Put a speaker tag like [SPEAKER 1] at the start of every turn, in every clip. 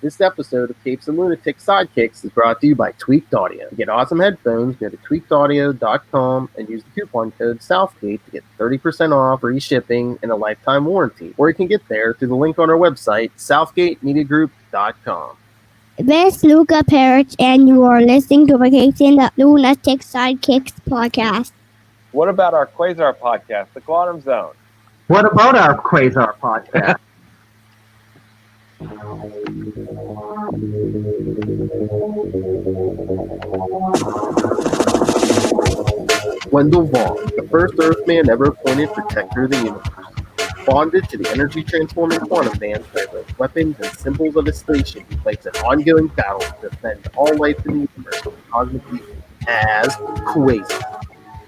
[SPEAKER 1] This episode of Capes and Lunatics Sidekicks is brought to you by Tweaked Audio. To get awesome headphones, go to tweakedaudio.com and use the coupon code Southgate to get 30% off, free shipping, and a lifetime warranty. Or you can get there through the link on our website, southgatemediagroup.com.
[SPEAKER 2] This is Luca Parrish, and you are listening to the Capes and Lunatics Sidekicks Podcast.
[SPEAKER 3] What about our Quasar podcast, The Quantum Zone?
[SPEAKER 4] What about our Quasar podcast?
[SPEAKER 1] Wendell Vaughn, the first Earthman ever appointed Protector of the Universe. Bonded to the energy-transforming quantum bands by the weapons and symbols of his station, he fights an ongoing battle to defend all life in the universe from cosmic evil as Quasar.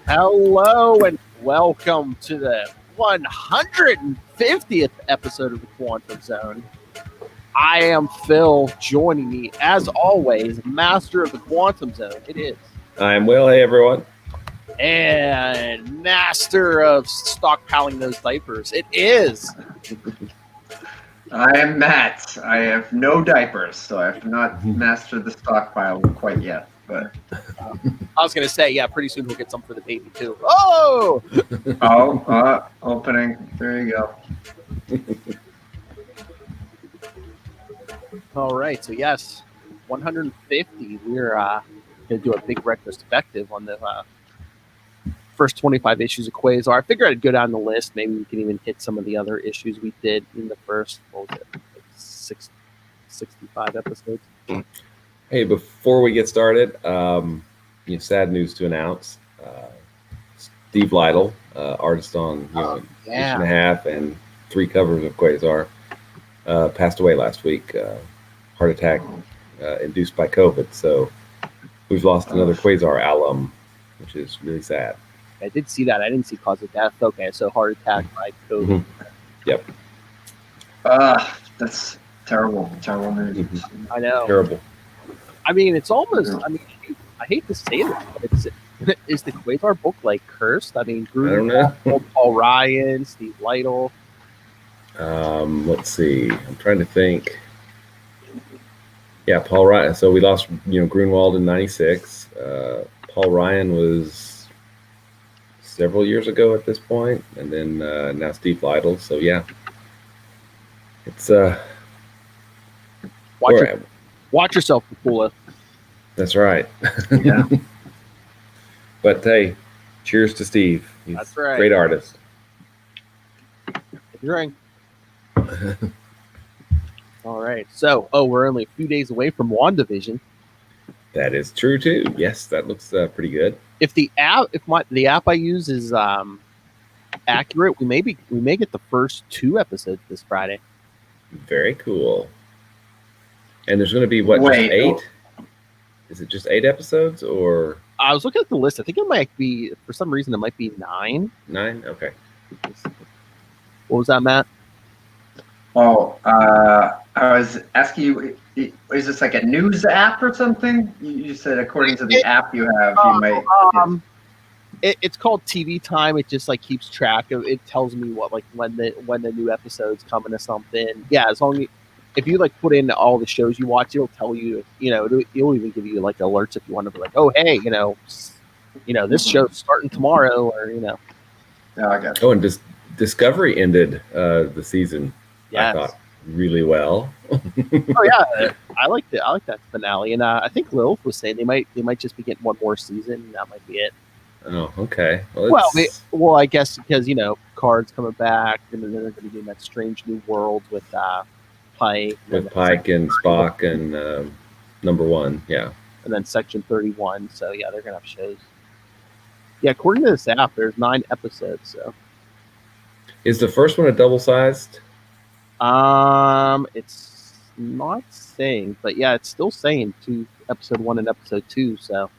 [SPEAKER 1] Hello and welcome to the 150th episode of the Quantum Zone. I am Phil, joining me, as always, master of the Quantum Zone. It is.
[SPEAKER 3] I'm Will. Hey, everyone.
[SPEAKER 1] And master of stockpiling those diapers. It is.
[SPEAKER 5] I am Matt. I have no diapers, so I have not mastered the stockpile quite yet. But
[SPEAKER 1] I was going to say, yeah, pretty soon we'll get some for the baby, too. Oh!
[SPEAKER 5] Opening. There you go.
[SPEAKER 1] All right, so yes, 150. We're going to do a big retrospective on the first 25 issues of Quasar. I figured I'd go down the list. Maybe we can even hit some of the other issues we did in the first, 65 episodes.
[SPEAKER 3] Hey, before we get started, sad news to announce. Steve Lytle, artist on Inch and a Half and 3 covers of Quasar, passed away last week. Heart attack induced by COVID. So we've lost another Quasar alum, which is really sad.
[SPEAKER 1] I did see that. I didn't see cause of death. Okay, so heart attack by COVID.
[SPEAKER 3] Yep.
[SPEAKER 5] That's terrible news.
[SPEAKER 1] I know.
[SPEAKER 3] Terrible.
[SPEAKER 1] I mean, it's almost. I mean, I hate to say this, but is the Quasar book like cursed? I mean,
[SPEAKER 3] I don't know.
[SPEAKER 1] Paul Ryan, Steve Lytle.
[SPEAKER 3] Let's see. I'm trying to think. Yeah, Paul Ryan. So we lost, Grunwald in '96. Paul Ryan was several years ago at this point, and then now Steve Lytle. So yeah, it's
[SPEAKER 1] watch yourself, Pula.
[SPEAKER 3] That's right.
[SPEAKER 5] Yeah.
[SPEAKER 3] But hey, cheers to Steve. He's
[SPEAKER 1] That's right.
[SPEAKER 3] Great artist.
[SPEAKER 1] Drink. All right. So, we're only a few days away from WandaVision.
[SPEAKER 3] That is true too. Yes, that looks pretty good.
[SPEAKER 1] If the app I use is accurate, we may get the first 2 episodes this Friday.
[SPEAKER 3] Very cool. And there's going to be just 8? Is it just 8 episodes or?
[SPEAKER 1] I was looking at the list. I think it might be, for some reason, it might be 9.
[SPEAKER 3] 9? Okay.
[SPEAKER 1] What was that, Matt?
[SPEAKER 5] Oh, I was asking you, is this like a news app or something? You said according to the app you have, you might.
[SPEAKER 1] It's called TV Time. It just keeps track of. It tells me what when the new episode's coming or something. Yeah, as long as if you put in all the shows you watch, it'll tell you. It'll even give you alerts if you want to be oh hey, this show's starting tomorrow or
[SPEAKER 5] Yeah, I got it.
[SPEAKER 3] Oh, and Discovery ended the season.
[SPEAKER 1] Yes.
[SPEAKER 3] I thought really well.
[SPEAKER 1] Oh yeah, I liked it. I like that finale, and I think Lilith was saying they might just be getting one more season. And that might be it.
[SPEAKER 3] Oh, okay.
[SPEAKER 1] Well, I guess because Card's coming back, and then they're going to be doing that Strange New World with Pike.
[SPEAKER 3] With Pike and Spock and Number 1, yeah.
[SPEAKER 1] And then Section 31. So yeah, they're going to have shows. Yeah, according to this app, there's 9 episodes. So
[SPEAKER 3] is the first one a double-sized?
[SPEAKER 1] It's not saying, but yeah, it's still saying episode 1 and episode 2. So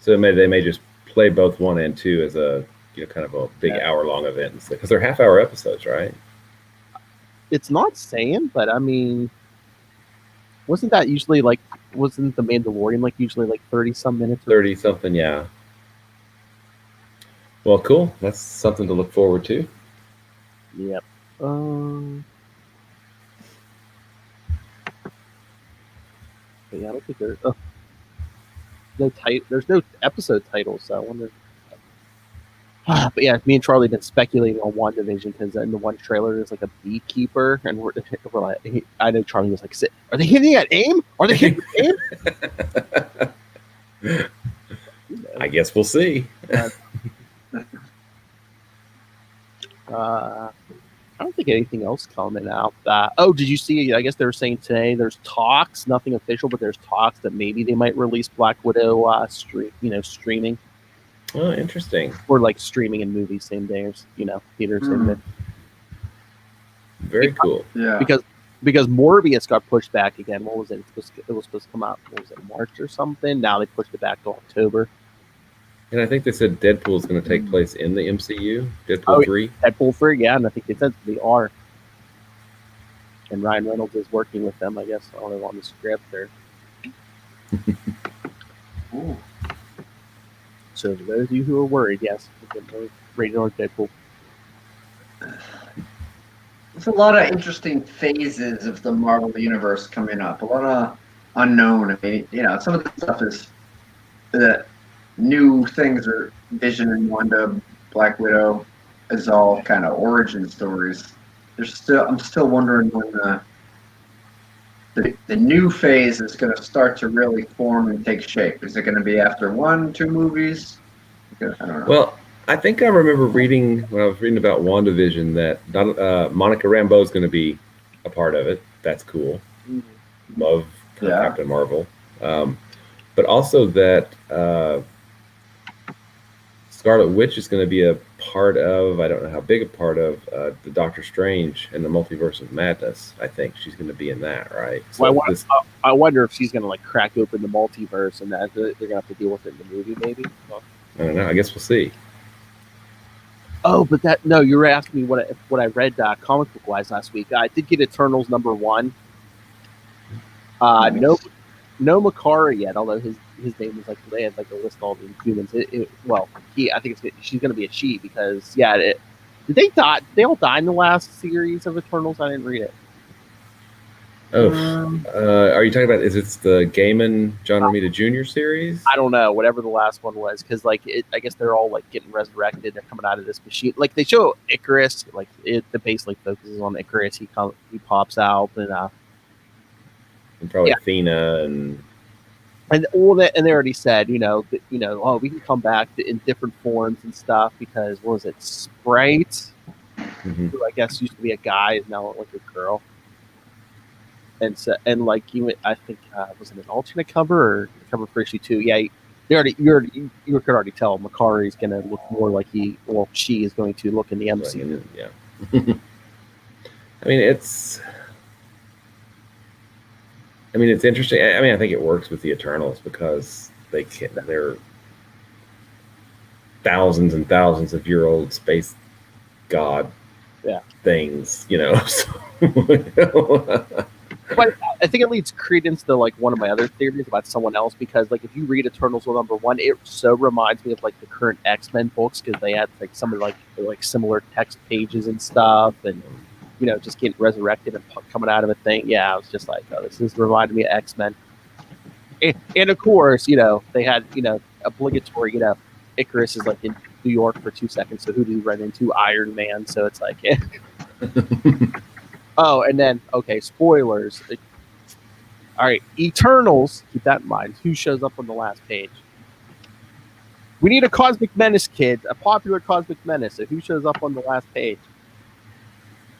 [SPEAKER 3] they may just play both 1 and 2 as a kind of a big hour-long event because they're half-hour episodes, right?
[SPEAKER 1] It's not saying, but I mean, wasn't that usually wasn't the Mandalorian usually 30-some minutes?
[SPEAKER 3] 30-something, yeah. Well, cool. That's something to look forward to.
[SPEAKER 1] Yep. But yeah, I don't think there's no episode titles, so I wonder. But yeah, me and Charlie have been speculating on WandaVision because in the one trailer there's like a beekeeper, and we're like, I know Charlie was like, "Are they hitting at aim? Are they hitting at aim?"
[SPEAKER 3] I guess we'll see.
[SPEAKER 1] I don't think anything else coming out. Oh, did you see? I guess they were saying today there's talks, nothing official, but there's talks that maybe they might release Black Widow streaming.
[SPEAKER 3] Oh, interesting.
[SPEAKER 1] Or like streaming in movies same day, or theater same day.
[SPEAKER 3] Very cool.
[SPEAKER 5] Yeah.
[SPEAKER 1] Because Morbius got pushed back again. What was it? It was supposed to come out. What was it, March or something? Now they pushed it back to October.
[SPEAKER 3] And I think they said Deadpool is going to take place in the MCU. Deadpool 3.
[SPEAKER 1] Deadpool 3, yeah, and I think they said they are. And Ryan Reynolds is working with them, I guess, on the script or.
[SPEAKER 5] Ooh.
[SPEAKER 1] So for those of you who are worried, yes, rated R Deadpool.
[SPEAKER 5] There's a lot of interesting phases of the Marvel Universe coming up. A lot of unknown. I mean, some of the stuff is the new things are Vision and Wanda, Black Widow, is all kind of origin stories. I'm still wondering when the new phase is going to start to really form and take shape. Is it going to be after 1-2 movies? I don't know.
[SPEAKER 3] Well, I think I remember reading when I was reading about WandaVision that Monica Rambeau is going to be a part of it. That's cool. Mm-hmm. Love Captain Marvel. But also that Scarlet Witch is going to be a part of, I don't know how big a part of, the Doctor Strange and the Multiverse of Madness. I think she's going to be in that, right? So
[SPEAKER 1] well, I wonder if she's going to like crack open the multiverse and that they're going to have to deal with it in the movie, maybe.
[SPEAKER 3] I don't know. I guess we'll see.
[SPEAKER 1] Oh, but you were asking me what I read comic book wise last week. I did get Eternals #1. No Makara yet, although his name was like they had like a list of all the humans. I think she's going to be a she because did they die? They all died in the last series of Eternals. I didn't read it.
[SPEAKER 3] Oh, are you talking about? Is it the Gaiman John Romita Jr. series?
[SPEAKER 1] I don't know, whatever the last one was, because I guess they're all like getting resurrected. They're coming out of this machine. Like they show Icarus, like it basically focuses on Icarus. He pops out
[SPEAKER 3] and probably Athena
[SPEAKER 1] and all that. And they already said, we can come back in different forms and stuff because what was it, Sprite?
[SPEAKER 3] Mm-hmm.
[SPEAKER 1] Who I guess used to be a guy, is now like a girl. And so, I think was it an alternate cover or cover for issue 2? Yeah, you could already tell Makari is going to look more like she is going to look in the MCU.
[SPEAKER 3] Yeah. I mean, it's interesting. I mean, I think it works with the Eternals because they're thousands and thousands of year old space god things, So,
[SPEAKER 1] but I think it leads credence to like one of my other theories about someone else because like if you read Eternals #1, it so reminds me of like the current X-Men books because they had like some of like similar text pages and stuff and just getting resurrected and coming out of a thing. Yeah, I was just like, oh, this is reminding me of X-Men. And of course, they had obligatory, Icarus is like in New York for 2 seconds. So who do you run into? Iron Man. So it's like. Oh, and then, okay, spoilers. All right, Eternals, keep that in mind. Who shows up on the last page? We need a Cosmic Menace kid, a popular Cosmic Menace. So who shows up on the last page?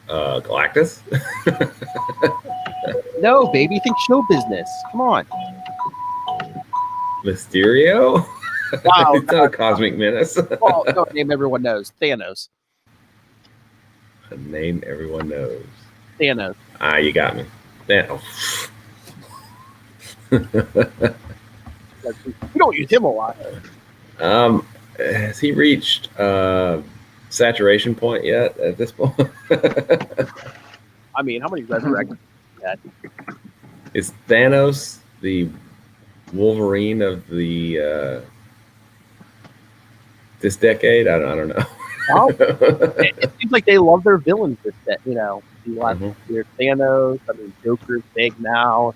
[SPEAKER 3] Galactus?
[SPEAKER 1] No, baby, think show business. Come on.
[SPEAKER 3] Mysterio?
[SPEAKER 1] Wow,
[SPEAKER 3] it's not a Cosmic Menace.
[SPEAKER 1] Well, no, name everyone knows. Thanos.
[SPEAKER 3] A name everyone knows.
[SPEAKER 1] Thanos.
[SPEAKER 3] You got me. Thanos.
[SPEAKER 1] We don't use him a lot.
[SPEAKER 3] Has he reached saturation point yet at this point?
[SPEAKER 1] I mean, how many resurrections have you had?
[SPEAKER 3] Is Thanos the Wolverine of the this decade? I don't know.
[SPEAKER 1] Well, it seems like they love their villains this set, You watch Thanos, I mean Joker's big now.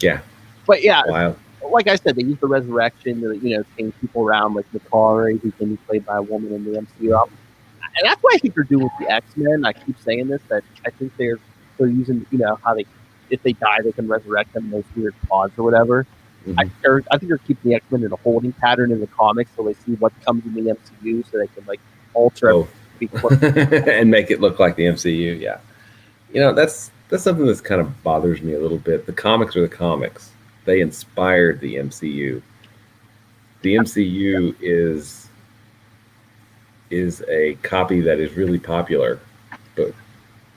[SPEAKER 3] Yeah.
[SPEAKER 1] But yeah,
[SPEAKER 3] Wow.
[SPEAKER 1] like I said, they use the resurrection to, change people around, like Makari, who can be played by a woman in the MCU. And that's what I think they're doing with the X-Men. I keep saying this, that I think they're using, how if they die, they can resurrect them in those weird pods or whatever.
[SPEAKER 3] Mm-hmm.
[SPEAKER 1] I think they're keeping the X-Men in a holding pattern in the comics, so they see what comes in the MCU, so they can alter it
[SPEAKER 3] and make it look like the MCU. Yeah, that's something that's kind of bothers me a little bit. The comics are the comics; they inspired the MCU. The MCU is a copy that is really popular, but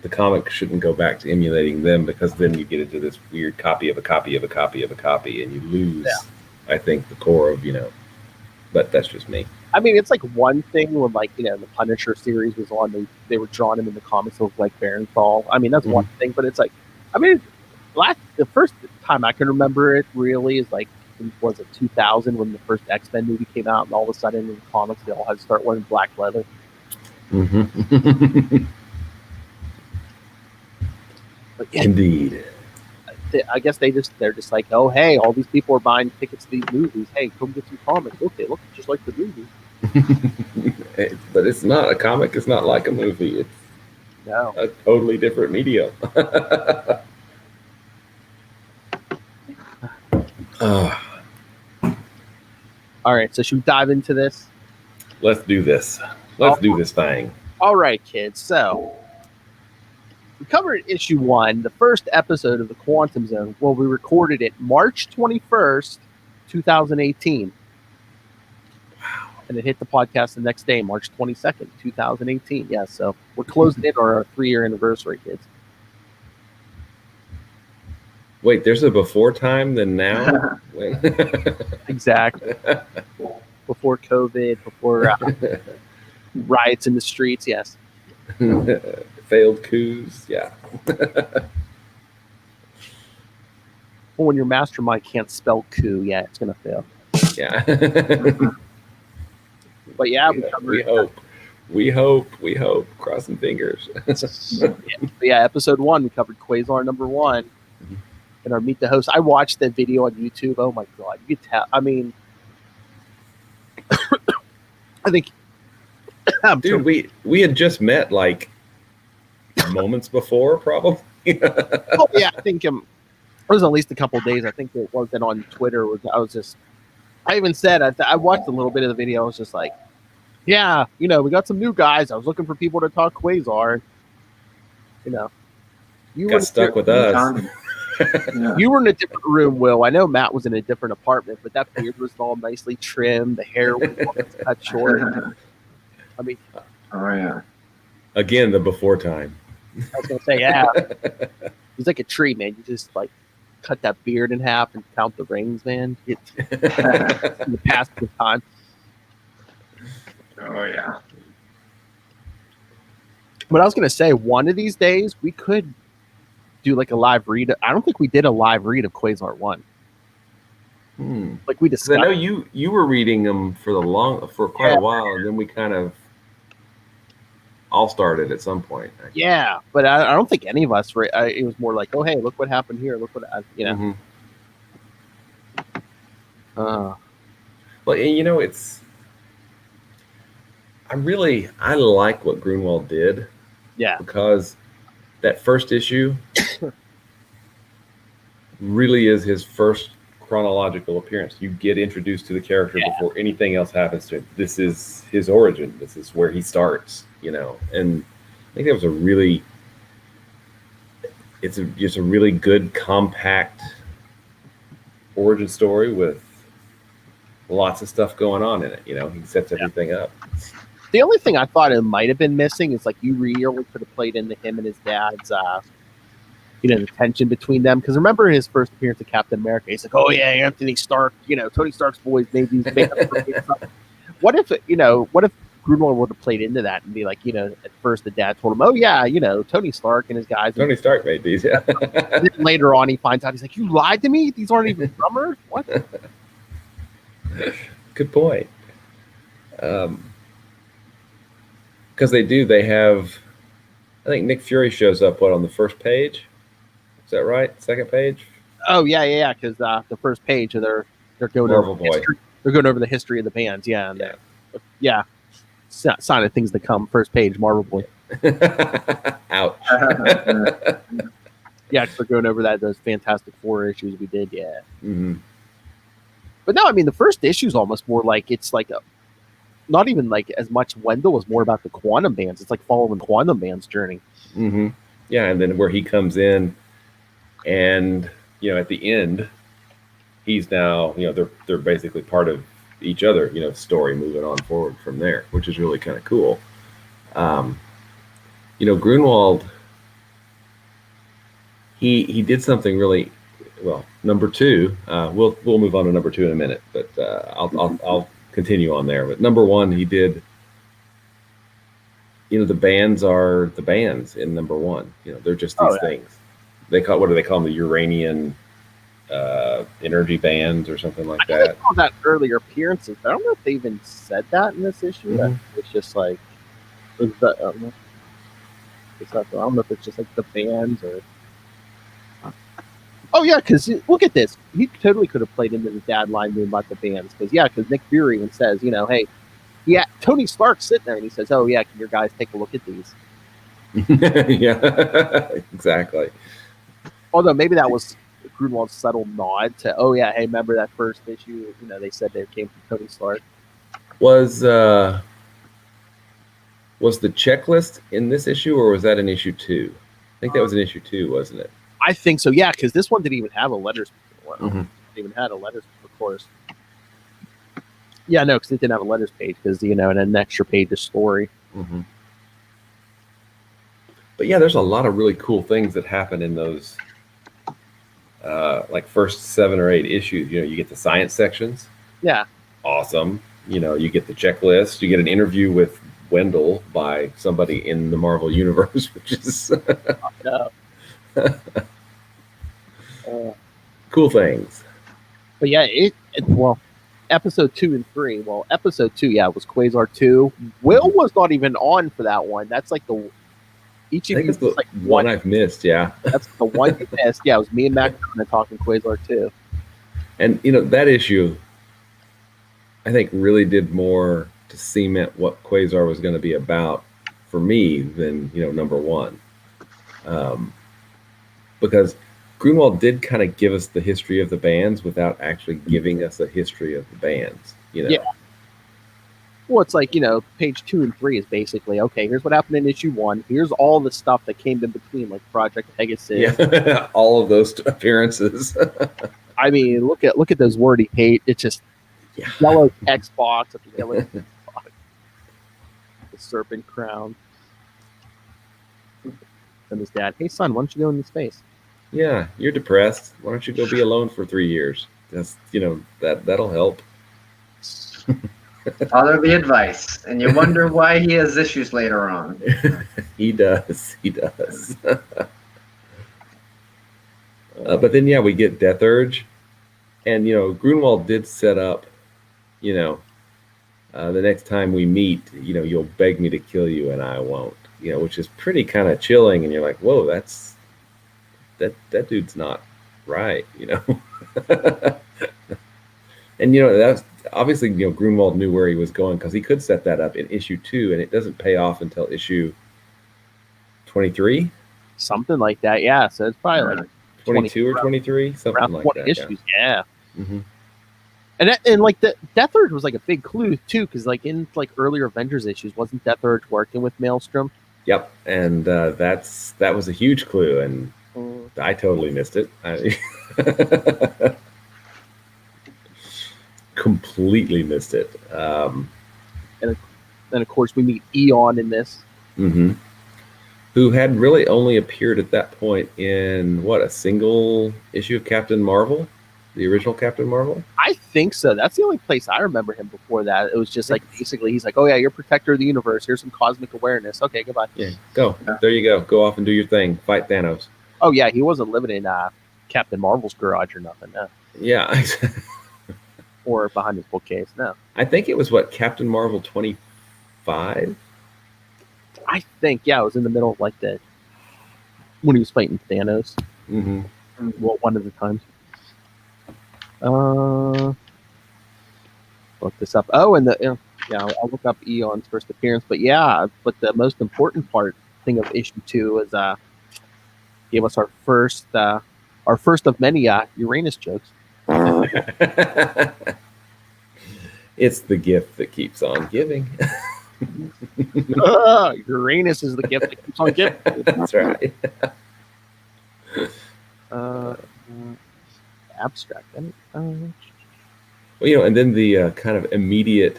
[SPEAKER 3] the comic shouldn't go back to emulating them, because then you get into this weird copy of a copy of a copy of a copy, and you lose, I think, the core of, but that's just me. I mean, it's like one thing when, the Punisher series was on, they were drawing him in the comics of Barenthal. I mean, that's one thing, but it's the first time I can remember it really is was it 2000 when the first X-Men movie came out, and all of a sudden in the comics they all had to start wearing black leather. Mm-hmm.
[SPEAKER 1] But yeah,
[SPEAKER 3] indeed.
[SPEAKER 1] I guess they're just like, oh hey, all these people are buying tickets to these movies. Hey, come get some comics. Look, they look just like the movie.
[SPEAKER 3] But it's not a comic. It's not like a movie. It's a totally different medium.
[SPEAKER 1] All right, so should we dive into this?
[SPEAKER 3] Let's do this. Let's do this thing.
[SPEAKER 1] All right, kids. So we covered issue 1, the first episode of the Quantum Zone. Well, we recorded it March 21st, 2018. Wow. And it hit the podcast the next day, March 22nd, 2018. Yeah, so we're closing in on our 3-year anniversary, kids.
[SPEAKER 3] Wait, there's a before time than now?
[SPEAKER 1] Exactly. Before COVID, before riots in the streets, yes.
[SPEAKER 3] Failed coups, yeah.
[SPEAKER 1] Well, when your mastermind can't spell coup, yeah, it's going to fail.
[SPEAKER 3] Yeah.
[SPEAKER 1] But yeah,
[SPEAKER 3] we hope. Crossing fingers.
[SPEAKER 1] Yeah, episode 1, we covered Quasar number 1. And our Meet the Host. I watched that video on YouTube. Oh my God. You could tell. I mean, I think.
[SPEAKER 3] Dude, we had just met moments before, probably.
[SPEAKER 1] Oh, yeah. I think it was at least a couple of days. I think it wasn't on Twitter. I even said, I watched a little bit of the video. I was just like, yeah, we got some new guys. I was looking for people to talk Quasar. You
[SPEAKER 3] got stuck with us.
[SPEAKER 1] You were in a different room, Will. I know Matt was in a different apartment, but that beard was all nicely trimmed. The hair was cut short. I mean,
[SPEAKER 5] oh yeah.
[SPEAKER 3] Again, the before time.
[SPEAKER 1] I was gonna say, yeah. He's like a tree, man. You just cut that beard in half and count the rings, man. The past of time.
[SPEAKER 5] Oh yeah.
[SPEAKER 1] But I was gonna say, one of these days we could do a live read. I don't think we did a live read of Quasar 1. We discussed.
[SPEAKER 3] I know you were reading them for quite a while, and then we kind of all started at some point.
[SPEAKER 1] Yeah, but I don't think any of us were. It was more like, oh hey, look what happened here. Look what
[SPEAKER 3] Mm-hmm. Well, it's. I like what Grunwald did.
[SPEAKER 1] Yeah.
[SPEAKER 3] Because that first issue really is his first chronological appearance. You get introduced to the character before anything else happens to him. This is his origin. This is where he starts, and I think that was just a really good, compact origin story with lots of stuff going on in it. He sets everything up.
[SPEAKER 1] The only thing I thought it might have been missing is you really could have played into him and his dad's the tension between them. Because remember his first appearance of Captain America, he's like, oh yeah, Anthony Stark, Tony Stark's boys made these what if Grunwald would have played into that and be like, at first the dad told him, oh yeah, Tony Stark and his guys.
[SPEAKER 3] Tony Stark made these, yeah.
[SPEAKER 1] Then later on he finds out, he's like, you lied to me? These aren't even drummers? What?
[SPEAKER 3] Good point. Because they have, I think Nick Fury shows up, on the first page? Is that right? Second page?
[SPEAKER 1] Oh yeah. Because the first page of they're going
[SPEAKER 3] Marvel
[SPEAKER 1] over
[SPEAKER 3] Boy.
[SPEAKER 1] history. They're going over the history of the bands. Yeah, and sign of things to come. First page, Marvel Boy.
[SPEAKER 3] Ouch.
[SPEAKER 1] Yeah, because they're going over those Fantastic Four issues we did. Yeah.
[SPEAKER 3] Mm-hmm.
[SPEAKER 1] But no, I mean the first issue is almost more like it's like not even like as much Wendell is more about the Quantum Bands. It's like following Quantum Band's journey.
[SPEAKER 3] Mm-hmm. Yeah, and then where he comes in, and at the end, he's now they're basically part of each other. Story moving on forward from there, which is really kind of cool. Grunwald, he did something really well. Number 2, we'll move on to number 2 in a minute, but I'll continue on there. But number 1, he did. The bands are the bands in number 1. They're just these things. What do they call them? The Uranian energy bands or something like that.
[SPEAKER 1] I saw that earlier appearances. I don't know if they even said that in this issue.
[SPEAKER 3] Mm-hmm.
[SPEAKER 1] It's just like I don't know. I don't know if it's just like the bands or. Oh yeah, because look at this. He totally could have played into the dad line about the bands. Because Nick Fury even says, hey, yeah, Tony Stark's sitting there and he says, "Oh yeah, can your guys take a look at these?"
[SPEAKER 3] Yeah, exactly.
[SPEAKER 1] Although maybe that was Grunwald's subtle nod to, "Oh yeah, hey, remember that first issue? They said they came from Tony Stark."
[SPEAKER 3] Was the checklist in this issue, or was that in issue 2? I think that was in issue 2, wasn't it?
[SPEAKER 1] I think so, yeah, because this one didn't even have a letters. Well,
[SPEAKER 3] Mm-hmm.
[SPEAKER 1] It even had a letters, of course. Yeah, no, because it didn't have a letters page, because and an extra page of story.
[SPEAKER 3] Mm-hmm. But yeah, there's a lot of really cool things that happen in those, like first 7 or 8 issues. You get the science sections.
[SPEAKER 1] Yeah.
[SPEAKER 3] Awesome. You get the checklist. You get an interview with Wendell by somebody in the Marvel Universe, which is cool things.
[SPEAKER 1] But yeah, episode 2 and 3. Well, episode 2, yeah, was Quasar 2. Will was not even on for that one. That's like each of you is like
[SPEAKER 3] one I've missed. Yeah,
[SPEAKER 1] that's the one you missed. Yeah, it was me and Mac talking Quasar 2.
[SPEAKER 3] And that issue, I think, really did more to cement what Quasar was going to be about for me than number 1, because Grunwald did kind of give us the history of the bands without actually giving us a history of the bands.
[SPEAKER 1] Yeah. Well, it's like page 2 and 3 is basically okay. Here's what happened in issue 1. Here's all the stuff that came in between, like Project Pegasus.
[SPEAKER 3] Yeah, all of those appearances.
[SPEAKER 1] I mean, look at those wordy page. It's just yellow text box of the yellow text box. The serpent crown. And his dad, "Hey son, why don't you go into space?"
[SPEAKER 3] Yeah, you're depressed. Why don't you go be alone for 3 years? That's that'll help.
[SPEAKER 5] Follow the advice, and you wonder why he has issues later on.
[SPEAKER 3] He does. But then, we get Death Urge, and Grunwald did set up, the next time we meet, you'll beg me to kill you, and I won't. Which is pretty kind of chilling, and you're like, whoa, that dude's not right, And that's obviously Grunwald knew where he was going, because he could set that up in issue 2, and it doesn't pay off until issue 23,
[SPEAKER 1] something like that. Yeah, so it's probably like
[SPEAKER 3] 22 or 23, something like that.
[SPEAKER 1] Issues, yeah.
[SPEAKER 3] Mm-hmm.
[SPEAKER 1] And like the Death Urge was like a big clue too, because like in like earlier Avengers issues, wasn't Death Urge working with Maelstrom?
[SPEAKER 3] Yep, and that was a huge clue, and I totally missed it. Completely missed it.
[SPEAKER 1] And then of course we meet Eon in this,
[SPEAKER 3] who had really only appeared at that point in a single issue of Captain Marvel, the original Captain Marvel.
[SPEAKER 1] I think so. That's the only place I remember him before that. It was just like basically he's like, "Oh yeah, you're protector of the universe. Here's some cosmic awareness. Okay, goodbye."
[SPEAKER 3] Yeah, go. There you go. Go off and do your thing. Fight Thanos.
[SPEAKER 1] Oh yeah, he wasn't living in Captain Marvel's garage or nothing. No.
[SPEAKER 3] Yeah.
[SPEAKER 1] Or behind his bookcase. No.
[SPEAKER 3] I think it was Captain Marvel 25.
[SPEAKER 1] I think it was in the middle of like when he was fighting Thanos.
[SPEAKER 3] Mm-hmm.
[SPEAKER 1] Well, one of the times. Look this up. Oh, and I'll look up Eon's first appearance. But the most important thing of issue 2 is gave us our first of many Uranus jokes.
[SPEAKER 3] It's the gift that keeps on giving.
[SPEAKER 1] Uranus is the gift that keeps on giving.
[SPEAKER 3] That's right.
[SPEAKER 1] Abstract.
[SPEAKER 3] Well, and then the kind of immediate,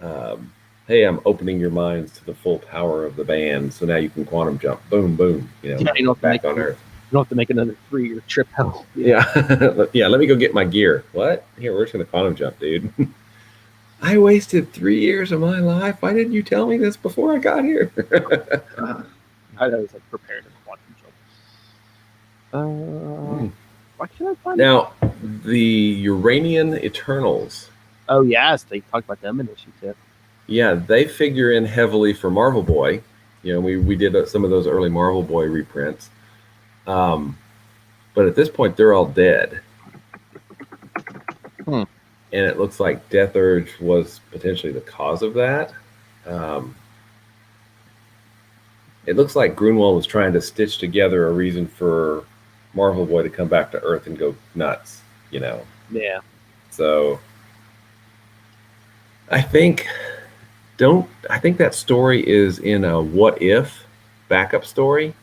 [SPEAKER 3] hey, I'm opening your minds to the full power of the band, so now you can quantum jump. Boom, boom.
[SPEAKER 1] You don't
[SPEAKER 3] back on Earth.
[SPEAKER 1] You don't have to make another 3-year trip home.
[SPEAKER 3] Yeah. Yeah, let me go get my gear. What? Here, we're just going to quantum jump, dude. I wasted 3 years of my life. Why didn't you tell me this before I got here?
[SPEAKER 1] I was prepared to quantum jump. Why can't I find
[SPEAKER 3] now the Uranian Eternals?
[SPEAKER 1] Oh yes, they talked about them in issue 2.
[SPEAKER 3] Yeah, they figure in heavily for Marvel Boy. We did some of those early Marvel Boy reprints. But at this point, they're all dead. And it looks like Death Urge was potentially the cause of that. It looks like Grunwald was trying to stitch together a reason for Marvel Boy to come back to Earth and go nuts, Yeah. So I think that story is in a What If backup story.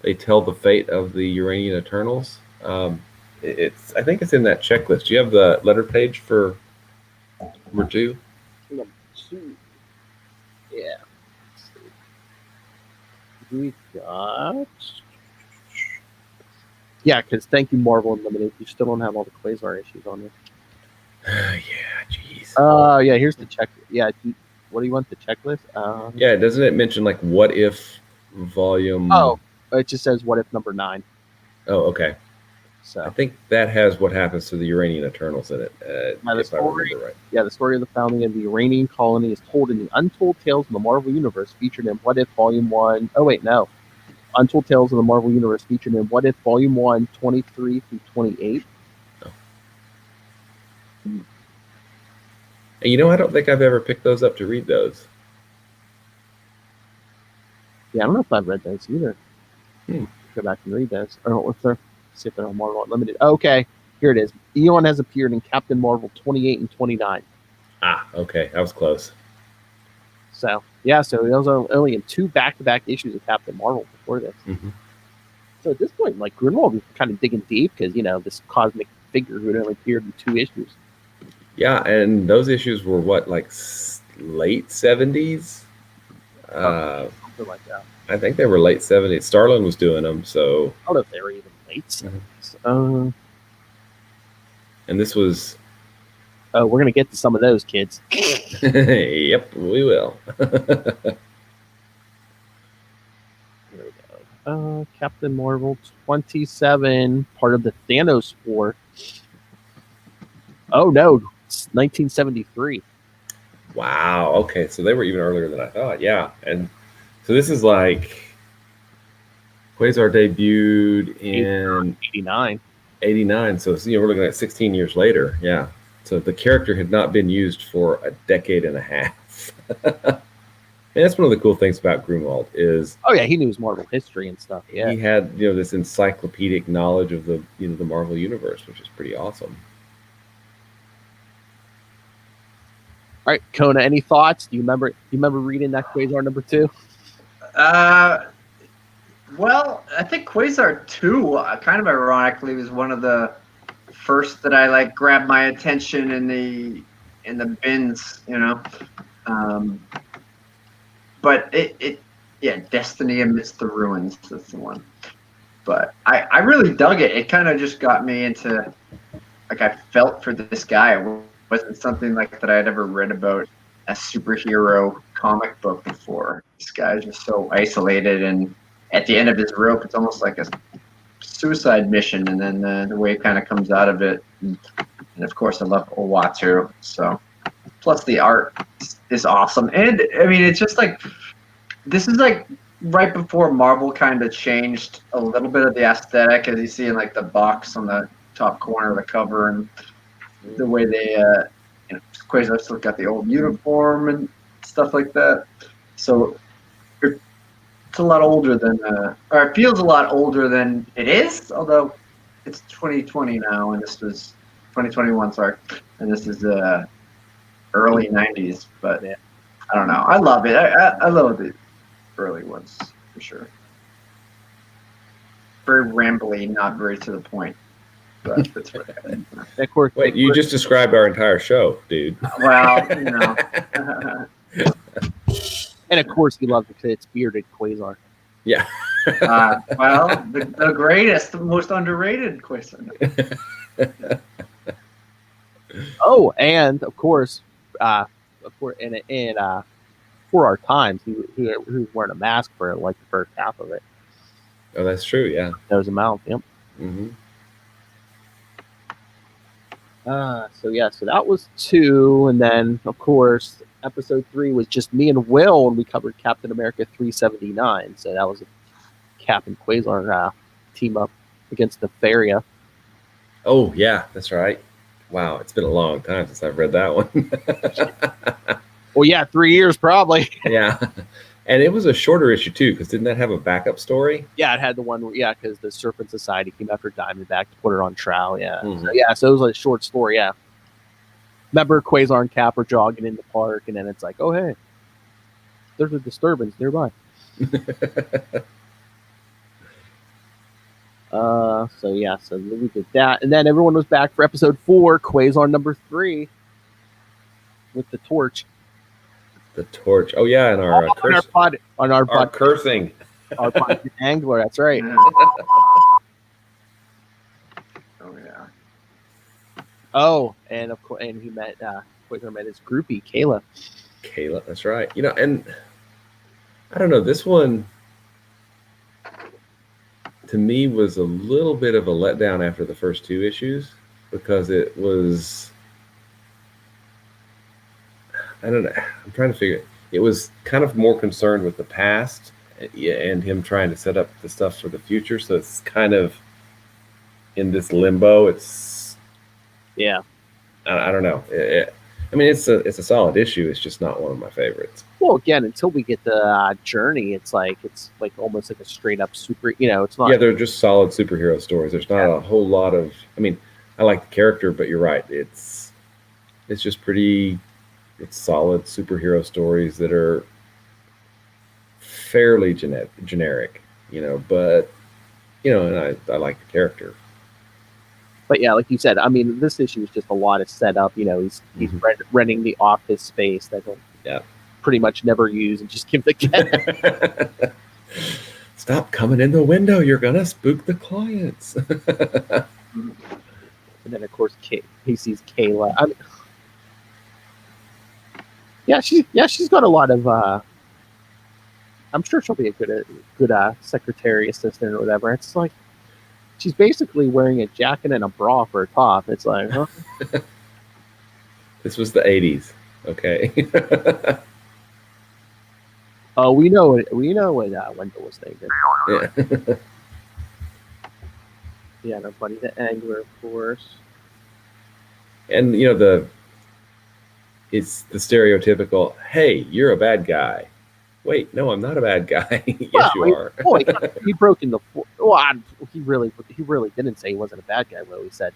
[SPEAKER 3] They tell the fate of the Uranian Eternals. I think it's in that checklist. Do you have the letter page for number 2?
[SPEAKER 1] Number 2. Yeah. We got. Yeah, because thank you, Marvel Unlimited. You still don't have all the Quasar issues on there.
[SPEAKER 3] Yeah, jeez.
[SPEAKER 1] Yeah, here's the check. Yeah, what do you want, the checklist?
[SPEAKER 3] Yeah, doesn't it mention like What If volume?
[SPEAKER 1] Oh, it just says What If number 9.
[SPEAKER 3] Oh, okay.
[SPEAKER 1] So
[SPEAKER 3] I think that has what happens to the Uranian Eternals in it, if I remember right.
[SPEAKER 1] Yeah, the story of the founding of the Uranian colony is told in the Untold Tales of the Marvel Universe, featured in What If Volume 1. Oh, wait, no. Untold Tales of the Marvel Universe, featured in What If Volume 1, 23 through 28.
[SPEAKER 3] Oh. And I don't think I've ever picked those up to read those.
[SPEAKER 1] Yeah, I don't know if I've read those either. Go back and read those. Or see if they're on Marvel Unlimited. Okay, here it is. Eon has appeared in Captain Marvel 28 and 29.
[SPEAKER 3] Ah, okay. That was close.
[SPEAKER 1] So, yeah, so it was only in 2 back-to-back issues of Captain Marvel before this.
[SPEAKER 3] Mm-hmm.
[SPEAKER 1] So at this point, like, Grunwald was kind of digging deep because, this cosmic figure who had only appeared in 2 issues.
[SPEAKER 3] Yeah, and those issues were what, like late 70s?
[SPEAKER 1] Something like that.
[SPEAKER 3] I think they were late 70s. Starlin was doing them, so.
[SPEAKER 1] I don't know if they were even late 70s.
[SPEAKER 3] And this was.
[SPEAKER 1] Oh, we're going to get to some of those, kids.
[SPEAKER 3] Yep, we will.
[SPEAKER 1] Here we go. Captain Marvel 27, part of the Thanos War. Oh, no. It's 1973.
[SPEAKER 3] Wow. Okay, so they were even earlier than I thought. Yeah. And so this is like Quasar debuted in
[SPEAKER 1] 89.
[SPEAKER 3] 89. So we're looking at 16 years later. Yeah. So the character had not been used for a decade and a half. And that's one of the cool things about Grunwald is.
[SPEAKER 1] Oh yeah, he knew his Marvel history and stuff. Yeah.
[SPEAKER 3] He had this encyclopedic knowledge of the the Marvel universe, which is pretty awesome.
[SPEAKER 1] All right, Kona, any thoughts? Do you remember reading that Quasar number 2?
[SPEAKER 5] Well, I think Quasar 2, kind of ironically, was one of the first that I grabbed my attention in the bins, But Destiny Amidst the Ruins, that's the one. But I really dug it. It kind of just got me into, I felt for this guy. It wasn't something that I'd ever read about a superhero comic book before. This guy's just so isolated, and at the end of his rope, it's almost like a suicide mission, and then the way it kind of comes out of it. And of course, I love Owatsu. So, plus the art is awesome. And, I mean, it's just this is right before Marvel kind of changed a little bit of the aesthetic, as you see in the box on the top corner of the cover, and the way they, Quasar still got the old uniform and stuff like that. So it's a lot older than, or it feels a lot older than it is, although it's 2020 now, and this was 2021, sorry, and this is early 90s, but I don't know. I love it. I love the early ones, for sure. Very rambly, not very to the point. But that's what
[SPEAKER 6] Of course,
[SPEAKER 3] Wait, you just described our entire show, dude.
[SPEAKER 5] Well,
[SPEAKER 6] and of course, he loved it because it's bearded Quasar.
[SPEAKER 3] Yeah.
[SPEAKER 5] well, the greatest, the most underrated Quasar.
[SPEAKER 6] Oh, and of course, for our times, he was wearing a mask for like the first half of it.
[SPEAKER 3] Oh, that's true. Yeah.
[SPEAKER 6] Nose and mouth. Yep.
[SPEAKER 3] Mm-hmm.
[SPEAKER 6] So that was 2, and then of course episode 3 was just me and Will, and we covered Captain America 379. So that was a Cap and Quasar team up against Nefaria.
[SPEAKER 3] Oh yeah, that's right. Wow, it's been a long time since I've read that one.
[SPEAKER 6] Well, yeah, 3 years probably.
[SPEAKER 3] Yeah, and it was a shorter issue too, because didn't that have a backup story?
[SPEAKER 6] Yeah, it had the one. Because the Serpent Society came after Diamondback to put her on trial. Yeah,
[SPEAKER 3] Mhm.
[SPEAKER 6] so it was like a short story. Yeah, remember Quasar and Cap are jogging in the park, and then it's like, oh hey, there's a disturbance nearby. So we did that, and then everyone was back for episode 4, Quasar number 3, with the torch.
[SPEAKER 3] The torch. Oh yeah, and our
[SPEAKER 6] our
[SPEAKER 3] cursing.
[SPEAKER 6] Our pod angler. That's right.
[SPEAKER 5] Oh yeah.
[SPEAKER 6] Oh, and of course, and he met Quasar met his groupie Kayla.
[SPEAKER 3] Kayla, that's right. And I don't know, this one to me was a little bit of a letdown after the first 2 issues, because it was, I don't know, I'm trying to figure it was kind of more concerned with the past and him trying to set up the stuff for the future, so it's kind of in this limbo. It's I don't know. I mean, it's a solid issue. It's just not one of my favorites.
[SPEAKER 6] Well, again, until we get the journey, it's like almost like a straight up super. It's not.
[SPEAKER 3] Yeah, they're just solid superhero stories. There's not a whole lot of. I mean, I like the character, but you're right. It's just pretty. It's solid superhero stories that are fairly generic, But and I like the character.
[SPEAKER 6] But yeah, like you said, I mean, this issue is just a lot of setup. He's renting the office space that he'll pretty much never use and just give the cat.
[SPEAKER 3] Stop coming in the window. You're going to spook the clients.
[SPEAKER 6] And then, of course, he sees Kayla. I mean, she's got a lot of. I'm sure she'll be a good secretary assistant or whatever. It's like she's basically wearing a jacket and a bra for a top. It's like, huh?
[SPEAKER 3] This was the 80s, okay?
[SPEAKER 6] Oh, we know what Wendell was thinking.
[SPEAKER 3] Yeah.
[SPEAKER 6] Yeah, no, buddy, the angler, of course.
[SPEAKER 3] And it's the stereotypical, hey, you're a bad guy. Wait, no, I'm not a bad guy. Yes, you are.
[SPEAKER 6] He broke in the. Well, he really didn't say he wasn't a bad guy. Well, he said.